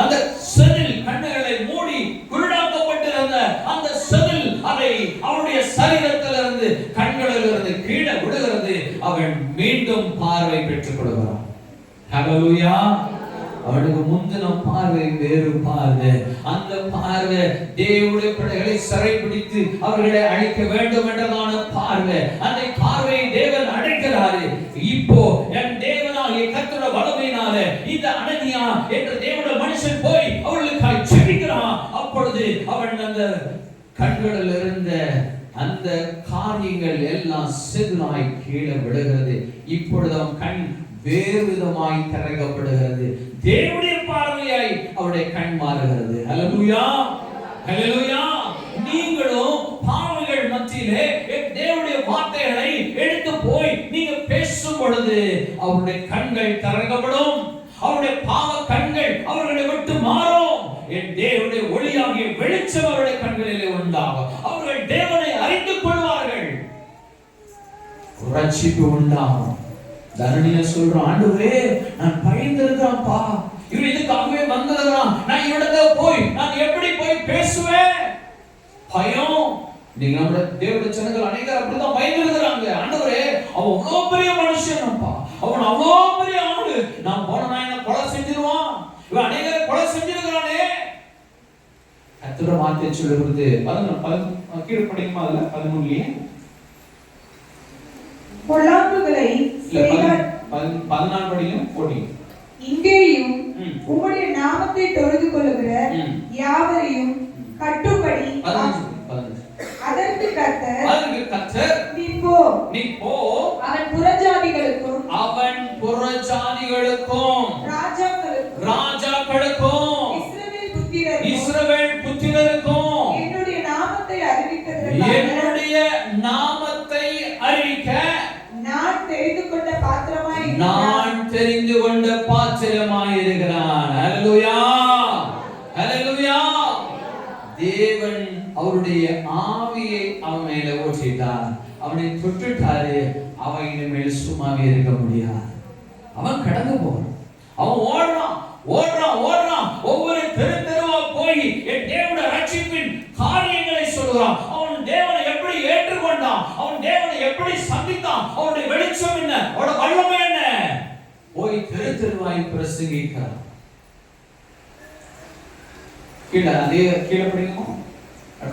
அந்த செதில் கண்களை மூடி குருடாக்கப்பட்டிருந்த அந்த செதில் அதை அவனுடைய சரீரத்திலிருந்து கண்களிலிருந்து கீழே விழுகிறது. அவன் மீண்டும் பார்வை பெற்றுக் கொள்கிறான். ஹல்லேலூயா. அவனுக்கு முந்தின பார்வை வேறு பார்வை. அந்த பார்வை தேவனுடைய பிள்ளைகளை சிறைப்பிடித்து அவர்களை அழிக்க வேண்டும் என்றதான பார்வை. அந்த பார்வையை தேவன் அழைக்கிறாரு. இப்போ என் தேவனாகிய கர்த்தருடைய வல்லமையினால இந்த அனனியா என்ற தேவனுடைய மனுஷன் போய் அவர்களுக்காக ஜெபிக்கிறான். அப்பொழுது அவன் அந்த கண்களில் இருந்த அந்த காரியங்கள் எல்லாம் செதிலாய் கீழே விழுகிறது. இப்பொழுது அவன் கண் வேறு விதமாய் திறக்கப்படுகிறது. தேவனுடைய பார்வையாய் அவருடைய கண் மாறுகிறது. ஹல்லேலூயா, ஹல்லேலூயா. நீங்களும் பாவிகள் மத்தியிலே தேவனுடைய வார்த்தைகளை எடுத்து போய் நீங்க பேசும் பொழுது அவருடைய கண்கள் திறக்கப்படும். அவருடைய பாவ கண்கள் அவர்களை விட்டு மாறும். என் தேவனுடைய ஒளியாகிய வெளிச்சம் அவருடைய கண்களிலே உண்டாகும். அவர்கள் தேவனை அறிந்து கொள்வார்கள். ரட்சிப்பு உண்டாகும். தரணிய சொல்றான், ஆண்டவரே நான் பயந்திருக்கிறேன்ப்பா, இவன் இதுக்காகவே வந்திருக்கிறான், நான் இவனிடத்துல போய் நான் எப்படி போய் பேசுவேன்? பயம். நீங்க நம்ம தேவனுடைய ஜனங்கள் அநேகர் அப்படிதான் பயந்திருக்கிறாங்க. ஆண்டவரே அவன் அவ்வளவு பெரிய மனுஷன்ப்பா, அவன் அவ்வளவு பெரிய ஆளு, நான் போனா என்ன கொலை செஞ்சிருவான், இவன் அநேகரை கொலை செஞ்சிருக்கிறானே. கர்த்தருடைய வார்த்தை சொல்லுகிறது 11 கீழே படிக்குமா? அதுல 13லயே பொல்லாங்குகளை 14 படியும் 14. இங்கேயும் உம்முடைய நாமத்தை தொழுது கொள்ளுகிற யாவரையும் கட்டுப்படி. அதற்கு கர்த்தர் நீ போ, அவன் புறஜாதிகளுக்கும் ராஜாக்களுக்கும் இஸ்ரவேல் புத்திரருக்கும் என்னுடைய நாமத்தை அறிவிக்க நான் தெரிந்து கொண்ட பாத்திரமாய் இருக்கிறான். ஹல்லேலூயா, ஹல்லேலூயா. தேவன் அவருடைய ஆவியை அவன் மேல ஊற்றிட்டார். அவனை தொட்டுட்டாரு. அவன் இனிமேல் சும்மாவே இருக்க முடியாது. அவன் கடந்து போறான். அவன் ஓடுறான், ஓடுறான், ஓடுறான். ஒவ்வொரு தெருவா போய் என் தேவனுடைய ரட்சிப்பின் காரியங்களை சொல்றான். அவன் தேவனை எப்படி ஏற்றுக்கொண்டான், அவன் தேவனை எப்படி சந்தித்தான், அவனுடைய வெளிச்சம் என்ன, அவனுடைய வல்லமை என்ன, போய் தெருவாய் பிரசங்கிக்கிறான். கீழே படிக்கணும்.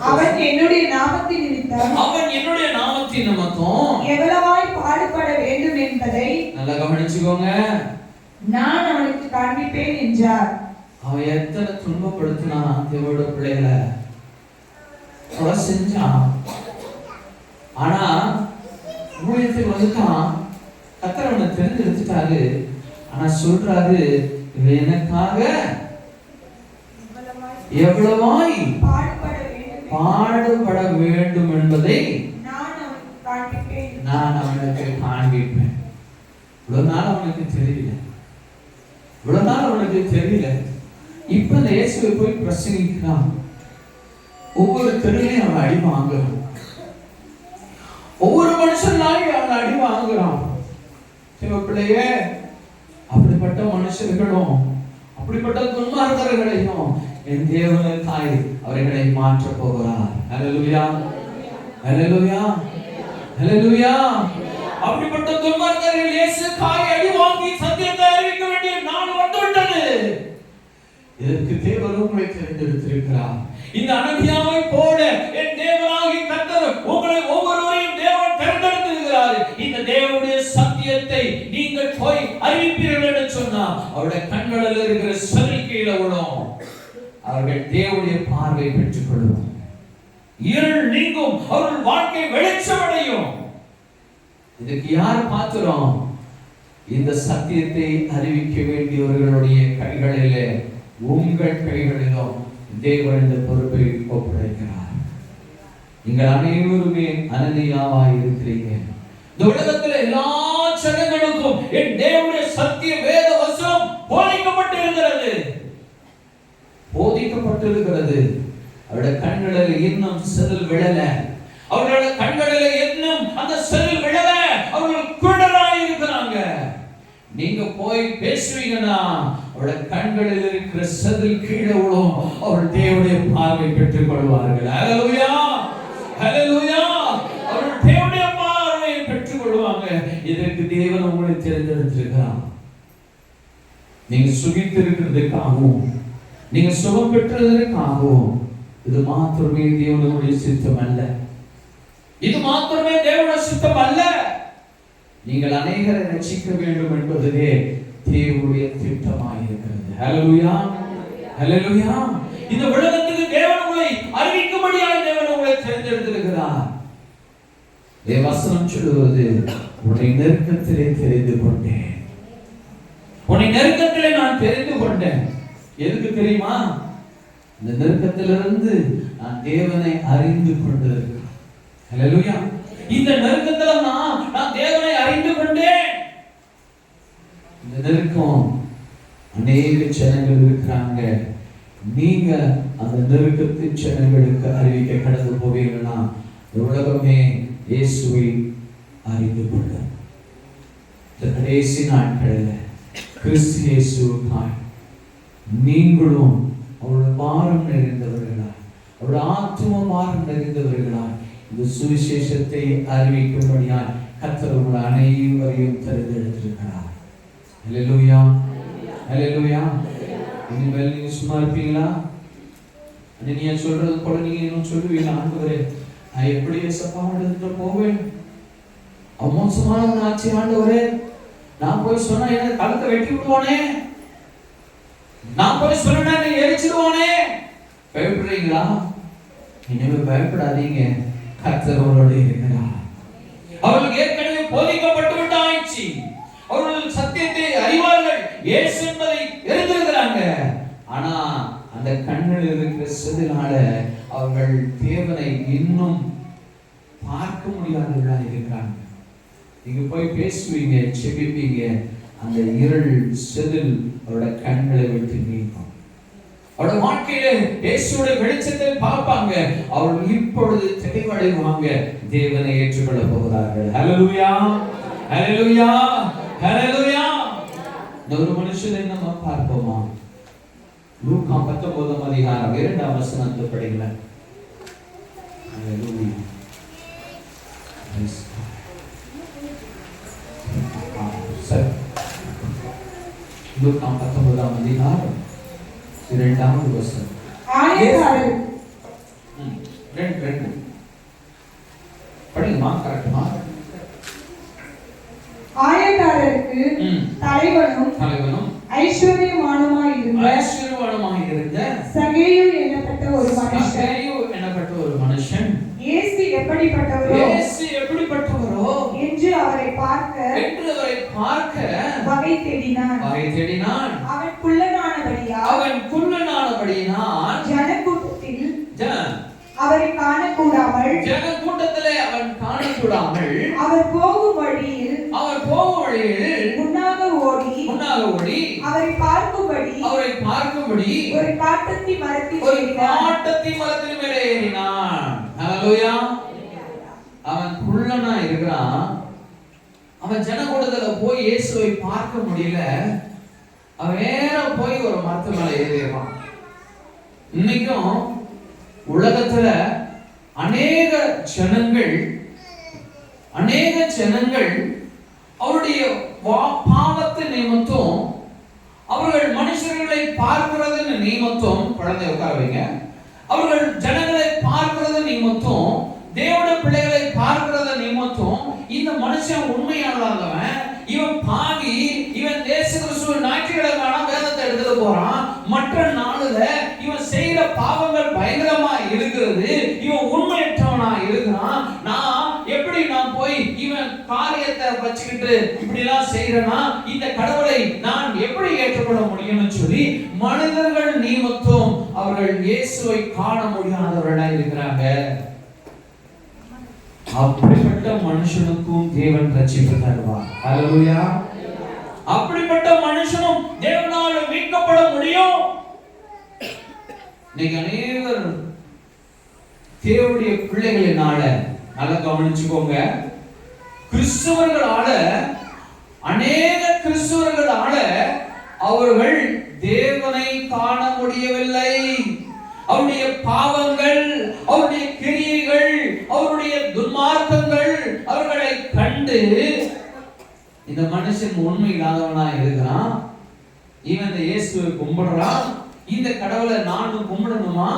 அவன் என்னுடைய நாமத்தின் நிமித்தம் எவ்வளவாய் பாடுபட வேண்டும் என்பதை நல்லா கவனிச்சுக்கோங்க. நான் அவனுக்கு காண்பிப்பேன் என்றார். அவன் எத்தனை துன்பப்படுத்தினான் தேவனுடைய பிள்ளைகளை, கொலை செஞ்சான். ஆனா ஊழியத்துக்கு வந்துட்டான். கர்த்தர் அவனை தெரிஞ்செடுத்துட்டாரு. ஆனா சொல்றாரு, எனக்காக எவ்வளவாய் பாடுபட வேண்டும் என்பதை நான் அவனுக்கு காண்பிப்பேன். இவ்வளவு நாள் அவனுக்கு தெரியல, இவ்வளவு நாள் அவனுக்கு தெரியல. இப்ப இந்த இயேசுவை போய் பிரசங்கிக்கிறான். ஒவ்வொரு தெருவிலையும் அவன் அடி வாங்குறான். ஒவ்வொரு மனுஷனாலும் அவன் அடி வாங்குறான். பிள்ளையே, அப்படிப்பட்ட மனுஷர்களும் அப்படிப்பட்ட துன்மார்க்கர்களையும் என் தேவன் தாய் அவர்களை மாற்ற போகிறார். ஹல்லேலூயா, ஹல்லேலூயா, ஹல்லேலூயா. அப்படிப்பட்ட துன்மார்க்கர்கள் இயேசு காய் அடி வாங்கி சத்தியத்தை அறிவிக்க வேண்டிய நாள் வந்து இதற்கு தேவன் உங்களை தெரிந்தெடுத்திருக்கிறார். இந்த அனனியாவை போல என் தேவனாகிய கர்த்தர் உங்களை ஒவ்வொருவரையும் தேவன் தெரிந்தெடுத்திருக்கிறார். இந்த தேவனுடைய சத்தியத்தை நீங்கள் போய் அறிவிப்பீர்கள் என்று சொன்னா அவருடைய கண்களில் இருக்கிற செதில் கீழே விழும். அவர்கள் தேவனுடைய பார்வை பெற்றுக் கொள்வார். இருள் நீங்கும், அவர்கள் வாழ்க்கை வெளிச்சமடையும். இதுக்கு யார் பாத்திரம்? இந்த சத்தியத்தை அறிவிக்க வேண்டியவர்களுடைய கைகளிலே, உங்கள் கைகளிலும் தேவன் இந்த பொறுப்பை ஒப்படைக்கிறார். நீங்கள் அனைவருமே அனனியாவாய் இருக்கிறீங்க. இந்த உலகத்தில் எல்லா ஜனங்களுக்கும் என் தேவனுடைய சத்திய வேத வசனம் போதிக்கப்பட்டிருக்கிறது. அவருடைய கண்களில் இன்னும் செதில் விழல. அவர்களுடைய கண்களில் இன்னும் அந்த செதில் விழல. அவர்கள் குருடராய் இருக்கிறாங்க. நீங்க போய் பேசுவீங்கன்னா அவருடைய கண்களில் இருக்கிற செதில் கீழே விழும். அவர் தேவனுடைய பார்வை பெற்றுக் கொள்வார்கள். ஹல்லேலூயா, ஹல்லேலூயா. அவர் தேவனுடைய பார்வையை பெற்றுக் கொள்வாங்க. இதற்கு தேவன் உங்களை தேர்ந்தெடுத்திருக்கிறார். நீங்க சுகித்திருக்கிறதுக்காகவும், நீங்க சுகம் பெற்றதற்காகவும் இது மாத்திரமே தேவனுடைய சித்தம் அல்ல. இது மாத்திரமே தேவனுடைய சித்தம் அல்ல. நீங்கள் அநேகரை ரட்சிக்க வேண்டும் என்பதுவே தேவனுடைய திட்டமாக இருக்கிறது. ஹல்லேலூயா, ஹல்லேலூயா. இந்த உலகத்துக்கு தேவன் உங்களை அறிவிக்கும்படியாக தேவன் உங்களை தேர்ந்தெடுத்திருக்கிறார். வசனம் சொல்லுவது, உன்னை நெருக்கத்திலே தெரிந்து கொண்டேன். உன்னை நெருக்கத்திலே நான் தெரிந்து கொண்டேன். எதுக்கு தெரியுமா? இந்த நெருக்கத்திலிருந்து நான் தேவனை அறிந்து கொண்டிருக்கிறேன். ஹல்லேலூயா. இந்த நெருக்கத்துல நான் தேவனை அறிந்து கொண்டேன். இந்த நெருக்கம் அநேக ஜனங்கள் இருக்கிறாங்க. நீங்க அந்த நெருக்கத்தின் ஜனங்களுக்கு அறிவிக்க கடந்து போவீங்கன்னா உலகமே இயேசுவை அறிந்து கொள்ளும். இந்த கடைசி நாட்களில் கிறிஸ்து இயேசுவுக்காய் நீங்களும் அவருடைய பாரம் நிறைந்தவர்களாய், அவருடைய ஆத்தும பாரம் நிறைந்தவர்களாய் இந்த சுவிசேஷத்தை அறிவிக்கும்படியாய் கர்த்தர் உங்கள் அனைவரையும் தெரிந்தெடுத்திருக்கிறார். ஹல்லேலூயா, ஹல்லேலூயா. இனிமேல் நீங்க சும்மா இருப்பீங்களா? நீங்க சொல்றது போல நீங்க இன்னும் சொல்லுவீங்களா? ஆண்டவரே, நான் எப்படி சப்பாடு போவேன்? அமோசமான ஆட்சி ஆண்டவரே, நான் போய் சொன்னா என்ன கழுத்தை வெட்டி விடுவானே, நான் போய் சொன்னா என்ன எரிச்சிடுவானே. பயப்படுறீங்களா? இனிமே பயப்படாதீங்க. கர்த்தர் அவரோடு இருக்கிறார். அவர்களுக்கு ஏற்கனவே போதிக்கப்பட்டு விட்டாயிடுச்சு. அவர்கள் சத்தியத்தை அறிவார்கள், இயேசு என்பதை தெரிந்திருக்கிறாங்க. ஆனா அந்த கண்ணில் இருக்கிற செதிலால அவர்கள் தேவனை இன்னும் பார்க்க முடியாதவர்களா இருக்கிறாங்க. நீங்க போய் பேசுவீங்க, செபிப்பீங்க, அந்த இருள் செதில் அவரோட கண்களை விட்டு நீங்கும். அவருடைய வாழ்க்கையில இயேசுடைய வெளிச்சத்தை பார்ப்பாங்க. அவர்கள் இப்பொழுது தெளிவடைவாங்க. தேவனை ஏற்றுக்கொள்ள போகிறார்கள். ஹல்லேலூயா, ஹல்லேலூயா, ஹல்லேலூயா. ஒரு மனுஷனை நம்ம பார்ப்போமா? லூக்கா 19 அதிகாரம் 2 வசனத்தை படிங்க. ஹல்லேலூயா. லூக்கா 19 அதிகாரம் 2 வசனம். ஆயக்காரர் படிங்கம்மா, கரெக்டா? ஆயக்காரருக்கு தலைவனும் ஐஸ்வர்யவானுமாய் இருந்த சகேயு என்னப்பட்ட ஒரு மனுஷன் இயேசு எப்படிப்பட்டவரோ என்று அவரை பார்க்க வகை தேடினான். அவன் குள்ளனானபடியால் ஜனக்கூட்டத்தில் அவரை காணக்கூடாமல் அவர் போகும் வழியில் முன்னாக ஓடி அவரை பார்க்கும்படி ஒரு காட்டத்தி மரத்தின் மேலே ஏறினான். ஹல்லேலூயா. அவன் குள்ளனா இருக்கிறான். அவன் ஜனக்கூட்டத்துல போய் இயேசுவை பார்க்க முடியல. அவன் நேரா போய் ஒரு மரத்து மேல ஏறிடுறான். இன்னைக்கும் உலகத்துல அநேக ஜனங்கள் அவருடைய பாவத்தை நிமித்தம் அவர்கள் மனுஷர்களை பார்க்கிறது நிமித்தம், குழந்தை உட்கார வைங்க, அவர்கள் ஜனங்களை பார்க்கிறது நிமித்தம், தேவனுடைய பிள்ளைகளை பார்க்கிறது நிமித்தம், இந்த மனுஷன் உண்மையானவன், இவன் பாவி, இவன் தேச கிறிஸ்துவ ஞாயிற்றுக்கிழமை வேதத்தை எடுத்துட்டு போறான், மற்ற நாளுல இவன் செய்யற பாவங்கள் பயங்கரமா இருக்கிறது, இவன் உண்மையற்றவனா இருக்கிறான், நான் எப்படி நான் போய் இவன் காரியத்தை வச்சுக்கிட்டு இப்படி எல்லாம் செய்யறேன்னா இந்த கடவுளை நான் எப்படி ஏற்றுக்கொள்ள முடியும்னு சொல்லி மனிதர்கள் நிமித்தம் அவர்கள் இயேசுவை காண முடியாதவர்களா இருக்கிறாங்க. அப்படிப்பட்ட மனுஷனுக்கும் தேவன் ரட்சிப்பு தருவார். ஹல்லேலூயா. அப்படிப்பட்ட மனுஷனும் தேவனால மீட்கப்பட முடியும். நீங்க அநேகர் தேவனுடைய பிள்ளைகளினால நல்லா கவனிச்சுக்கோங்க, கிறிஸ்தவர்களால, அநேக கிறிஸ்தவர்களால அவர்கள் தேவனை காண முடியவில்லை. அவருடைய பாவங்கள், அவருடைய கிரியைகள், அவருடைய துன்மார்க்கங்கள் அவர்களை கண்டு இந்த மனுஷன் உண்மை இல்லாதவனா இருக்கிறான், இவன் இந்த இயேசுவை கும்பிடுறான், இந்த கடவுளை நானும் கும்பிடணுமா?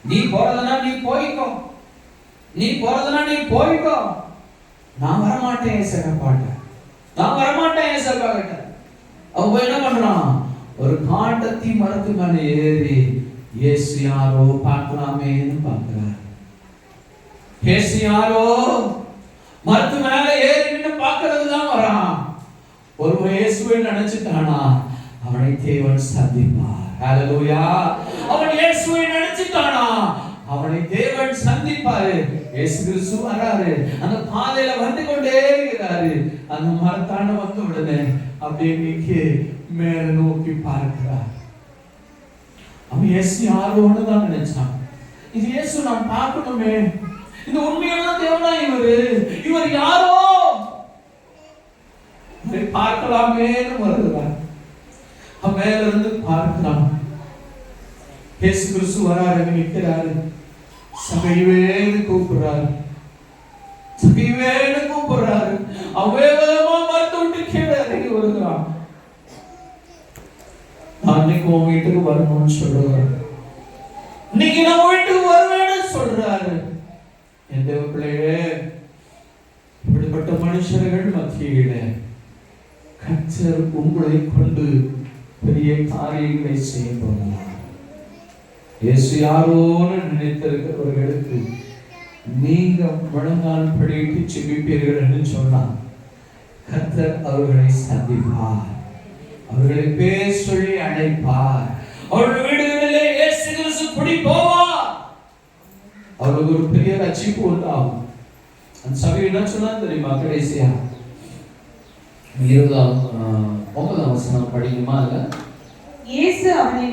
நீ போறதுனா நீ போய்க்கோ, நீ போறதுனா நீ போய்க்கோ, நான் வரமாட்டேன் ஏசப்பாட்ட, நான் வரமாட்டேன் ஏசப்பா கிட்ட. அவன் என்ன பண்றான்? ஒரு காட்டத்தி மரத்து மேல ஏறி இயேசு யாரோ பார்க்கலாமேன்னு பார்க்கிறார். இயேசு யாரோ மரத்து மேல ஏறி நின்று பார்க்கிறது தான் வரான். ஒரு இயேசுவை நினைச்சுட்டானா அவனை தேவன் சந்திப்பார். ஹல்லேலூயா. அவன் இயேசுவை நினைச்சுட்டானா அவனை தேவன் சந்திப்பாரு. இயேசு கிறிஸ்து வராரு, அந்த பாதையில வந்து கொண்டே இருக்கிறாரு. அந்த மரத்தாண்ட வந்த உடனே அப்படியே நீக்கி மேல நோக்கி பார்க்கிறார். அவன் இயேசு யாரோன்னு தான் நினைச்சான். இது இயேசு நான் பார்க்கணுமே, இந்த உண்மையான தேவனா இவர் யாரோ பார்க்கலாமேன்னு வருகிறார். அவன் மேல இருந்து பார்க்கிறான். இயேசு கிறிஸ்து வராரு, நிற்கிறாரு. சகைவேன்னு கூப்பிடுறாரு, சகைவேன்னு கூப்பிடுறாரு. அவன் வேகமா மரத்தை விட்டு கீழே இறங்கி வருகிறான். நான் இன்னைக்கு உன் வீட்டுக்கு வரணும்னு சொல்றாரு, இன்னைக்கு நான் வீட்டுக்கு வருவேன்னு சொல்றாரு. என் தேவ பிள்ளையே, இப்படிப்பட்ட மனுஷர்கள் மத்தியிலே கர்த்தர் உங்களை கொண்டு பெரிய காரியங்களை செய்ய போகிறார். இயேசு யாரோன்னு நினைத்திருக்கிறவர்களுக்கு நீங்க முழங்கால் படியிட்டு செபிப்பீர்கள் என்று சொன்னார். கர்த்தர் அவர்களை சந்திப்பார், அவர்களை பேர் சொல்லி அழைப்பார், அவர்கள் வீடுகளிலே இயேசு கிறிஸ்து குடி போவார், அவர்களுக்கு ஒரு பெரிய ரட்சிப்பு உண்டாகும். அந்த சபை என்ன சொன்னா தெரியுமா? கடைசியா 9ஆம் வசனம் படிக்குமா? அதுல இயேசு அவனை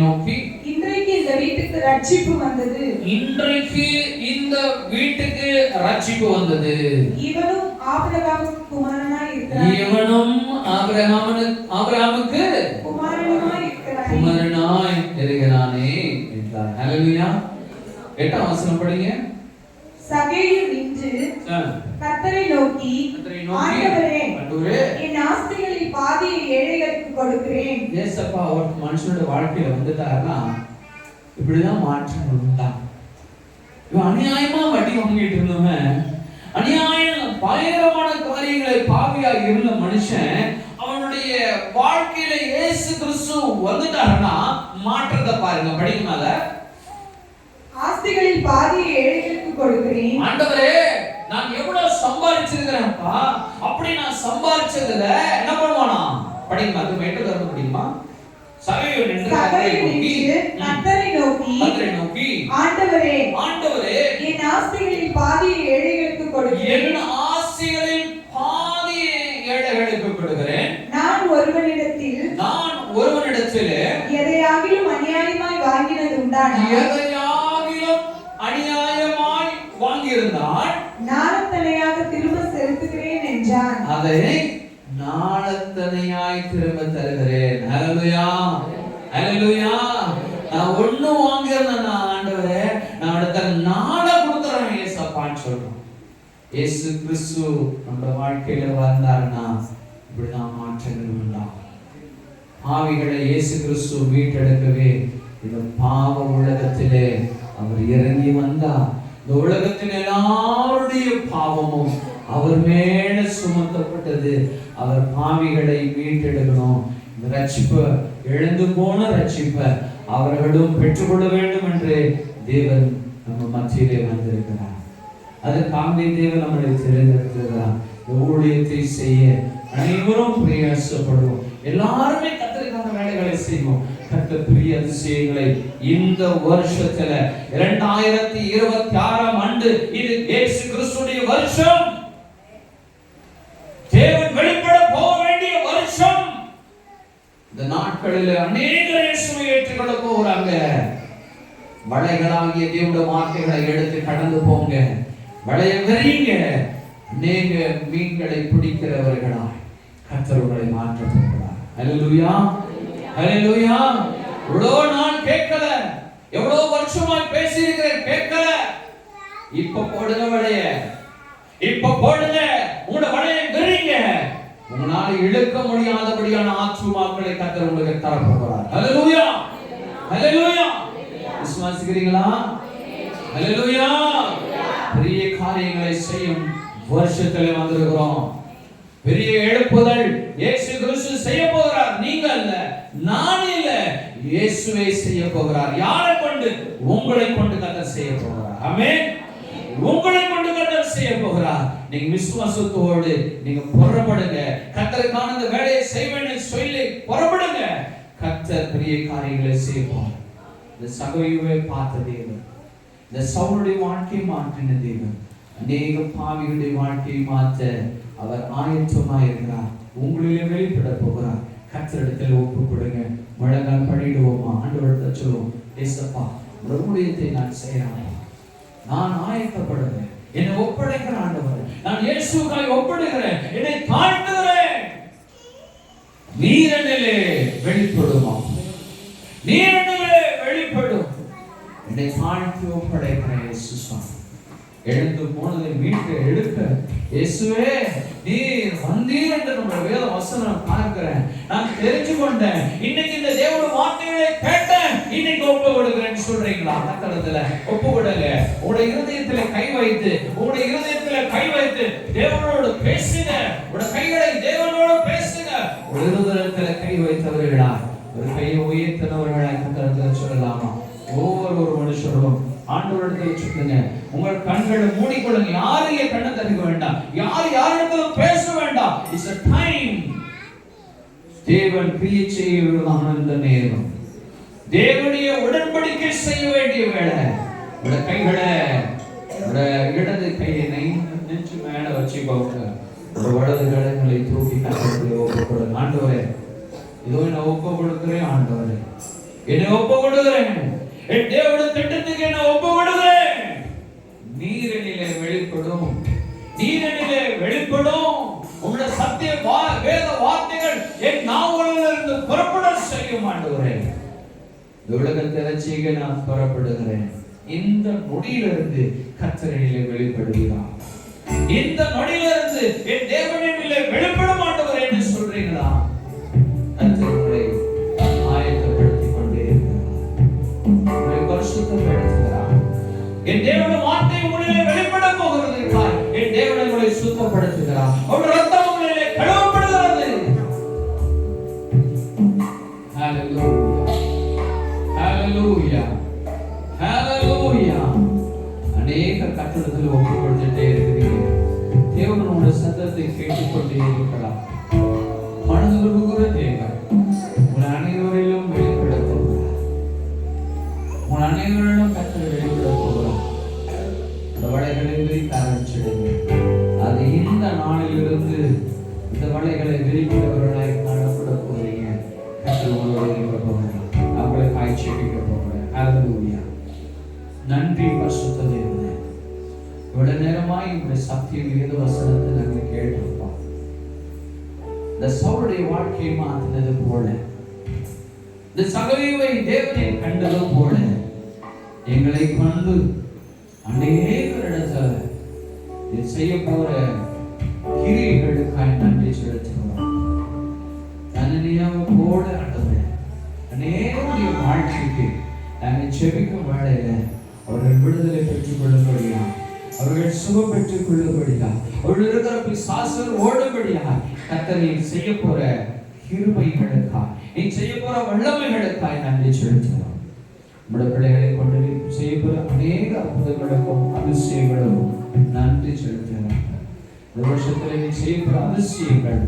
நோக்கி இன்றைக்கு இந்த வீட்டுக்கு ரட்சிப்பு வந்தது, இன்றைக்கு இந்த வீட்டுக்கு ரட்சிப்பு வந்தது. இவனும் ஆபிரகாமுக்கு குமாரனாய் இருக்கிறான், இவனும் ஆபிரகாமுக்கு குமாரனாய் இருக்கிறானே என்றார். ஹல்லேலூயா. 8ஆம் வசனம் படிங்க. சகேயு நின்று கர்த்தரை நோக்கி, ஆண்டவரே, என் ஆஸ்திகளில் பாதியை ஏழைகளுக்கு கொடுக்கிறேன். ஏசப்பா ஒரு மனுஷனோட வாழ்க்கையில வந்துட்டாருன்னா இப்படிதான் மாற்றங்கள் உண்டா. இவன் அநியாயமா வட்டி வாங்கிட்டு இருந்தவன், அநியாயம் பயங்கரமான காரியங்களை பாவியா இருந்த மனுஷன், அவனுடைய வாழ்க்கையில இயேசு கிறிஸ்து வந்துட்டாருன்னா மாற்றத்தை பாருங்க. படிக்கனால ஆஸ்திகளில் பாதியை ஏழைகளுக்கு கொடுக்கிறேன். ஆண்டவரே, நான் எவ்வளவு சம்பாதிச்சிருக்கிறேன்ப்பா, அப்படி நான் சம்பாதிச்சதுல என்ன பண்ணுவானா? படிங்க, அது மேட்டு தர முடியுமா? சகையு நின்று கர்த்தரை நோக்கி, ஆண்டவரே, என் ஆஸ்திகளில் பாதியை ஏழைகளுக்கு கொடுக்கிறேன். என் ஆஸ்திகளில் பாதியை ஏழைகளுக்கு கொடுக்கிறேன். நான் ஒருவனிடத்தில் எதையாகிலும் அநியாயமாய் வாங்கினது உண்டானால், அநியாயமாய் வாங்கியிருந்தால் நாளத்தனையாக திரும்ப செலுத்துகிறேன் என்றான். அதை நாளத்தனையாய் திரும்ப தருகிறேன். ஹல்லேலூயா, ஹல்லேலூயா. நான் ஒண்ணு வாங்கியிருந்தேன் ஆண்டவரே, நான் அடுத்த நாளை கொடுத்துறேன் ஏசப்பான்னு சொல்றோம். இயேசு கிறிஸ்து நம்ம வாழ்க்கையில வந்தாருன்னா இப்படிதான் மாற்றங்கள் உண்டாகும். ஆவிகளை இயேசு கிறிஸ்து மீட்டெடுக்கவே இந்த பாவ உலகத்திலே அவர் இறங்கி வந்தார். இந்த உலகத்தின் எல்லாருடைய பாவமும் அவர் மேல சுமத்தப்பட்டது. அவர் பாவிகளை மீட்டெடுக்கணும். இந்த ரட்சிப்பை, எழுந்து போன ரட்சிப்பை அவர்களும் பெற்றுக்கொள்ள வேண்டும் என்று தேவன் நம்ம மத்தியிலே வந்திருக்கிறார். அதற்காகவே தேவன் நம்மளை தெரிந்திருக்கிறார். ஊழியத்தை செய்ய அனைவரும் பிரயாசப்படுவோம். எல்லாருமே கர்த்தருக்கான வேலைகளை செய்வோம். கர்த்தர் பெரிய அதிசயங்களை இந்த வருஷத்துல 2026 ஆண்டு, இது இயேசு கிறிஸ்துவின் வருஷம். தேவன் வெளிப்பட போக வேண்டிய வருஷம். இந்த நாட்களில் அநேகர் இயேசுவை ஏற்றுக்கொள்ள போகிறாங்க. வளைகளாகிய தேவனுடைய வார்த்தைகளை எடுத்து கடந்து போங்க. வளைய வெறிங்க. அநேக மீன்களை பிடிக்கிறவர்களாய் கர்த்தர் உங்களை மாற்ற போகிறார். ஹல்லேலூயா, ஹல்லேலூயா. எவ்வளவு நாள் கேட்கல, எவ்வளவு வருஷமாய் பேசியிருக்கிறேன், கேட்கல. இப்ப போடுங்க வளைய, இப்ப போடுங்க. உங்களோட வளைய வெறிங்க. உங்களால இழுக்க முடியாதபடியான ஆத்துமாக்களை கர்த்தர் உங்களுக்கு தர போகிறார். ஹல்லேலூயா, ஹல்லேலூயா. விசுவாசிக்கிறீங்களா? ஹல்லேலூயா. பெரிய காரியங்களை செய்யும் வருஷத்துல வந்திருக்கிறோம். பெரிய எழுப்புதல் இயேசு கிறிஸ்து செய்ய போகிறார். நீங்க அல்ல, நான் இல்ல, இயேசுவே செய்ய போகிறார். யாரை கொண்டு? உங்களை கொண்டு கர்த்தர் செய்ய போகிறார். ஆமென். உங்களை கொண்டு கர்த்தர் செய்ய போகிறார். நீங்க விசுவாசத்தோடு நீங்க புறப்படுங்க. கர்த்தருக்கான இந்த வேலையை செய்வேன்னு சொல்லி புறப்படுங்க. கர்த்தர் பெரிய காரியங்களை செய்வார். இந்த சகோதரியை பார்த்த தேவன், இந்த சவுலுடைய வாழ்க்கையை மாற்றின தேவன், அநேக பாவிகளுடைய வாழ்க்கையை மாற்ற அவர் ஆயத்தமாக இருக்கிறார். உங்களிலே வெளிப்பட போகிறார். கர்த்தரிடத்தில் ஒப்பு கொடுங்க. முழங்கால் படிடுவோமா? ஆண்டவரிடத்தில் சொல்லுவோம், ஏசப்பா, ஊழியத்தை நான் செய்யறேன், நான் ஆயத்தப்படுகிறேன், என்னை ஒப்படைக்கிற ஆண்டவர், நான் இயேசுக்காய் ஒப்படுகிறேன், என்னை தாழ்த்துகிறேன். நீரனிலே வெளிப்படுமா? நீரனிலே வெளிப்படும். என்னை தாழ்த்தி ஒப்படைக்கிறேன் இயேசு சுவாமி. எழுந்து போனதை மீட்டு எடுக்க இயேசுவே நீர் வந்தீர் என்று நம்ம வேத வசனம் பார்க்கிறேன். நான் தெரிஞ்சு கொண்டேன். இன்னைக்கு இந்த தேவனுடைய வார்த்தைகளை கேட்டேன், இன்னைக்கு ஒப்பு கொடுக்கிறேன்னு சொல்றீங்களா? கர்த்தரிடத்துல ஒப்பு கொடுங்க. உங்களுடைய இருதயத்துல கை வைத்து, உங்களுடைய இருதயத்துல கை வைத்து தேவனோடு பேசுங்க. உங்களுடைய கைகளை தேவனோடு பேசுங்க. ஒரு இருதயத்துல கை வைத்தவர்களா, ஒரு கையை உயர்த்தினவர்களா கர்த்தரிடத்துல சொல்லலாமா? ஒவ்வொரு மனுஷரும் ஆண்டவரிடத்தில் சொல்லுங்க. உங்கள் கண்களை மூடிக்கொள்ளுங்க. யாரையும் கண்ணை திறக்க வேண்டாம். யாரிடத்திலும் பேச வேண்டாம். It's a time. தேவன் கிரியை செய்ய இந்த நேரம். தேவனுடைய உடன்படிக்கை செய்ய வேண்டிய வேளை. உங்களுடைய கைகளை, இடது கையை நெஞ்சு மேல வச்சுக்கோங்க. வலது கரங்களை தூக்கி கர்த்தருக்கு ஒப்பு கொடுங்க. ஆண்டவரே, இதோ நான் ஒப்பு கொடுக்கிறேன். ஆண்டவரே, என்னை ஒப்பு கொடுக்கிறேன். என் தேவனுடைய திட்டத்துக்கு என்ன ஒப்பு கொடுக்கிறேன். நீரனிலே வெளிப்படும். நீரனிலே வெளிப்படும். உங்களுடைய சத்திய வேத வார்த்தைகள் என் நாவலிலிருந்து புறப்பட செய்யும். ஆண்டவரே, இந்த உலகத்தை ரட்சிக்க நான் புறப்படுகிறேன். இந்த நொடியிலிருந்து கர்த்தரிலே வெளிப்படுகிறார். இந்த நொடியிலிருந்து என் தேவனிலே வெளிப்பட மாட்டவர் என்று சொல்றீங்களா? கர்த்தரை ஆயத்தப்படுத்திக் கொண்டே இருக்கிறார். பரிசுத்தப்படுத்துகிறார். என் தேவனுடைய வார்த்தை உங்களிலே வெளிப்பட போகிறது. என் தேவன் உங்களை சுத்தப்படுத்துகிறார். அவருடைய ரத்தம் உங்களிலே கழுவப்படுகிறது. ஹalleluya, ஹalleluya, ஹalleluya. அநேக கட்டடத்தில் ஒப்பு கொடுத்துட்டே இருக்கிறீங்க. தேவனுடைய சத்தத்தை கேட்டுக்கொண்டே இருக்கலாம். மனதுருகுகிற தேவன் உங்கள் அனைவரிலும் வெளிப்பட போகிறார். உங்கள் அனைவரிலும் கர்த்தர் வெளிப்பட போகிறார். வலைகளை விரிக்க ஆரம்பிச்சிடுங்க. அது இந்த நாளிலிருந்து இந்த வலைகளை விரிக்கிறவர்களாய் காணப்பட போறீங்க. கர்த்தர் உங்களோடு இருக்க போகிறார். அவங்களை காய்ச்சிக்க போகிறார். ஹalleluya. நன்றி பரிசுத்த தேவனே. இவ்வளவு நேரமாய் உங்களுடைய சத்திய வேத வசனத்தை நாங்கள் கேட்டிருப்போம். இந்த சவுலுடைய வாழ்க்கையை மாற்றினது போல, இந்த சகோதரியை தேவனை கண்டது போல, எங்களை கொண்டு அநேகரிடத்துல இது செய்ய போற கிரியைகளுக்காய் நன்றி செலுத்துகிறோம். அனனியாவை போல இன்றைக்கு நாங்கள் ஜெபிக்கும் வேளையில அவர்கள் விடுதலை பெற்றுக் கொள்ளும்படியா, அவர்கள் சுகம் பெற்றுக் கொள்ளும்படியா, அவர்கள் இருக்கிற பிசாசுகள் ஓடும்படியா கர்த்தர் நீ செய்ய போற கிருபைகளுக்காய், நீ செய்ய போற வல்லமைகளுக்காய் நன்றி செலுத்துகிறோம். நம்முடைய பிள்ளைகளை கொண்டு நீ செய்ய போற அநேக அற்புதங்களுக்கும் அதிசயங்களும் நன்றி செலுத்துகிறோம். இந்த வருஷத்துல நீ செய்ய போற அதிசயங்கள்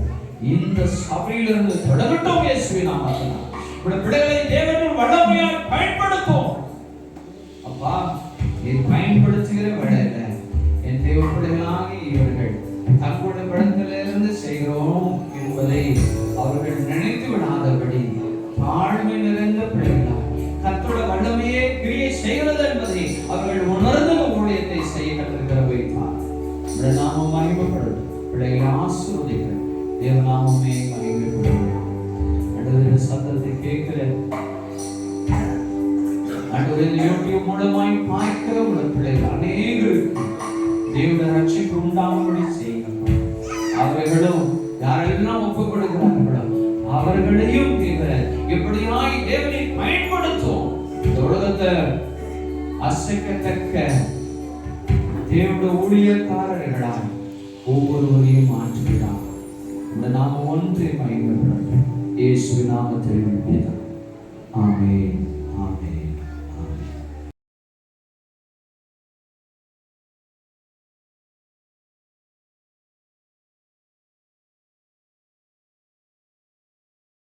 இந்த சபையிலிருந்து தொடங்கட்டும் இயேசுவின் நாமத்தில். நம்முடைய பிள்ளைகளை தேவனின் வல்லமையால் பயன்படுத்தும். அப்பா, நீ பயன்படுத்துகிற வேளையில என் தேவ பிள்ளைகளாகி இவர்கள் தங்களுடைய படத்திலிருந்து செய்கிறோம் என்பதை அவர்கள் நினைத்து விடாதபடி தாழ்மை நிறைந்த பிள்ளைகளால் கர்த்தருடைய வல்லமையே கிரியை செய்கிறது என்பதை அவர்கள் உணர்ந்து ஊழியத்தை செய்ய கற்றுக்கிற வைத்தார். நம்முடைய நாமம் மகிமைப்படும். பிள்ளைகளை ஆசீர்வதிகள். தேவநாமமே மகிமைப்படும். அடுத்த சத்தத்தை கேட்கிற யூடியூப் மூலமாய் பார்க்கிற உள்ள பிள்ளைகள் அநேகருக்கு தேவனுடைய ரட்சிப்பு உண்டாகும்படி செய்யுங்கள். அவர்களும் யாரெல்லாம் ஒப்புக் கொடுக்கிறார்களோ அவர்களையும் எப்படியாய் தேவனை பயன்படுத்தும். இந்த உலகத்தை அசைக்கத்தக்க தேவனுடைய ஊழியக்காரர்களால் ஒவ்வொருவரையும் மாற்றுகிறார். இந்த நாம ஒன்றை பயன்படுத்த இயேசு நாமத்தில் ஆமென்.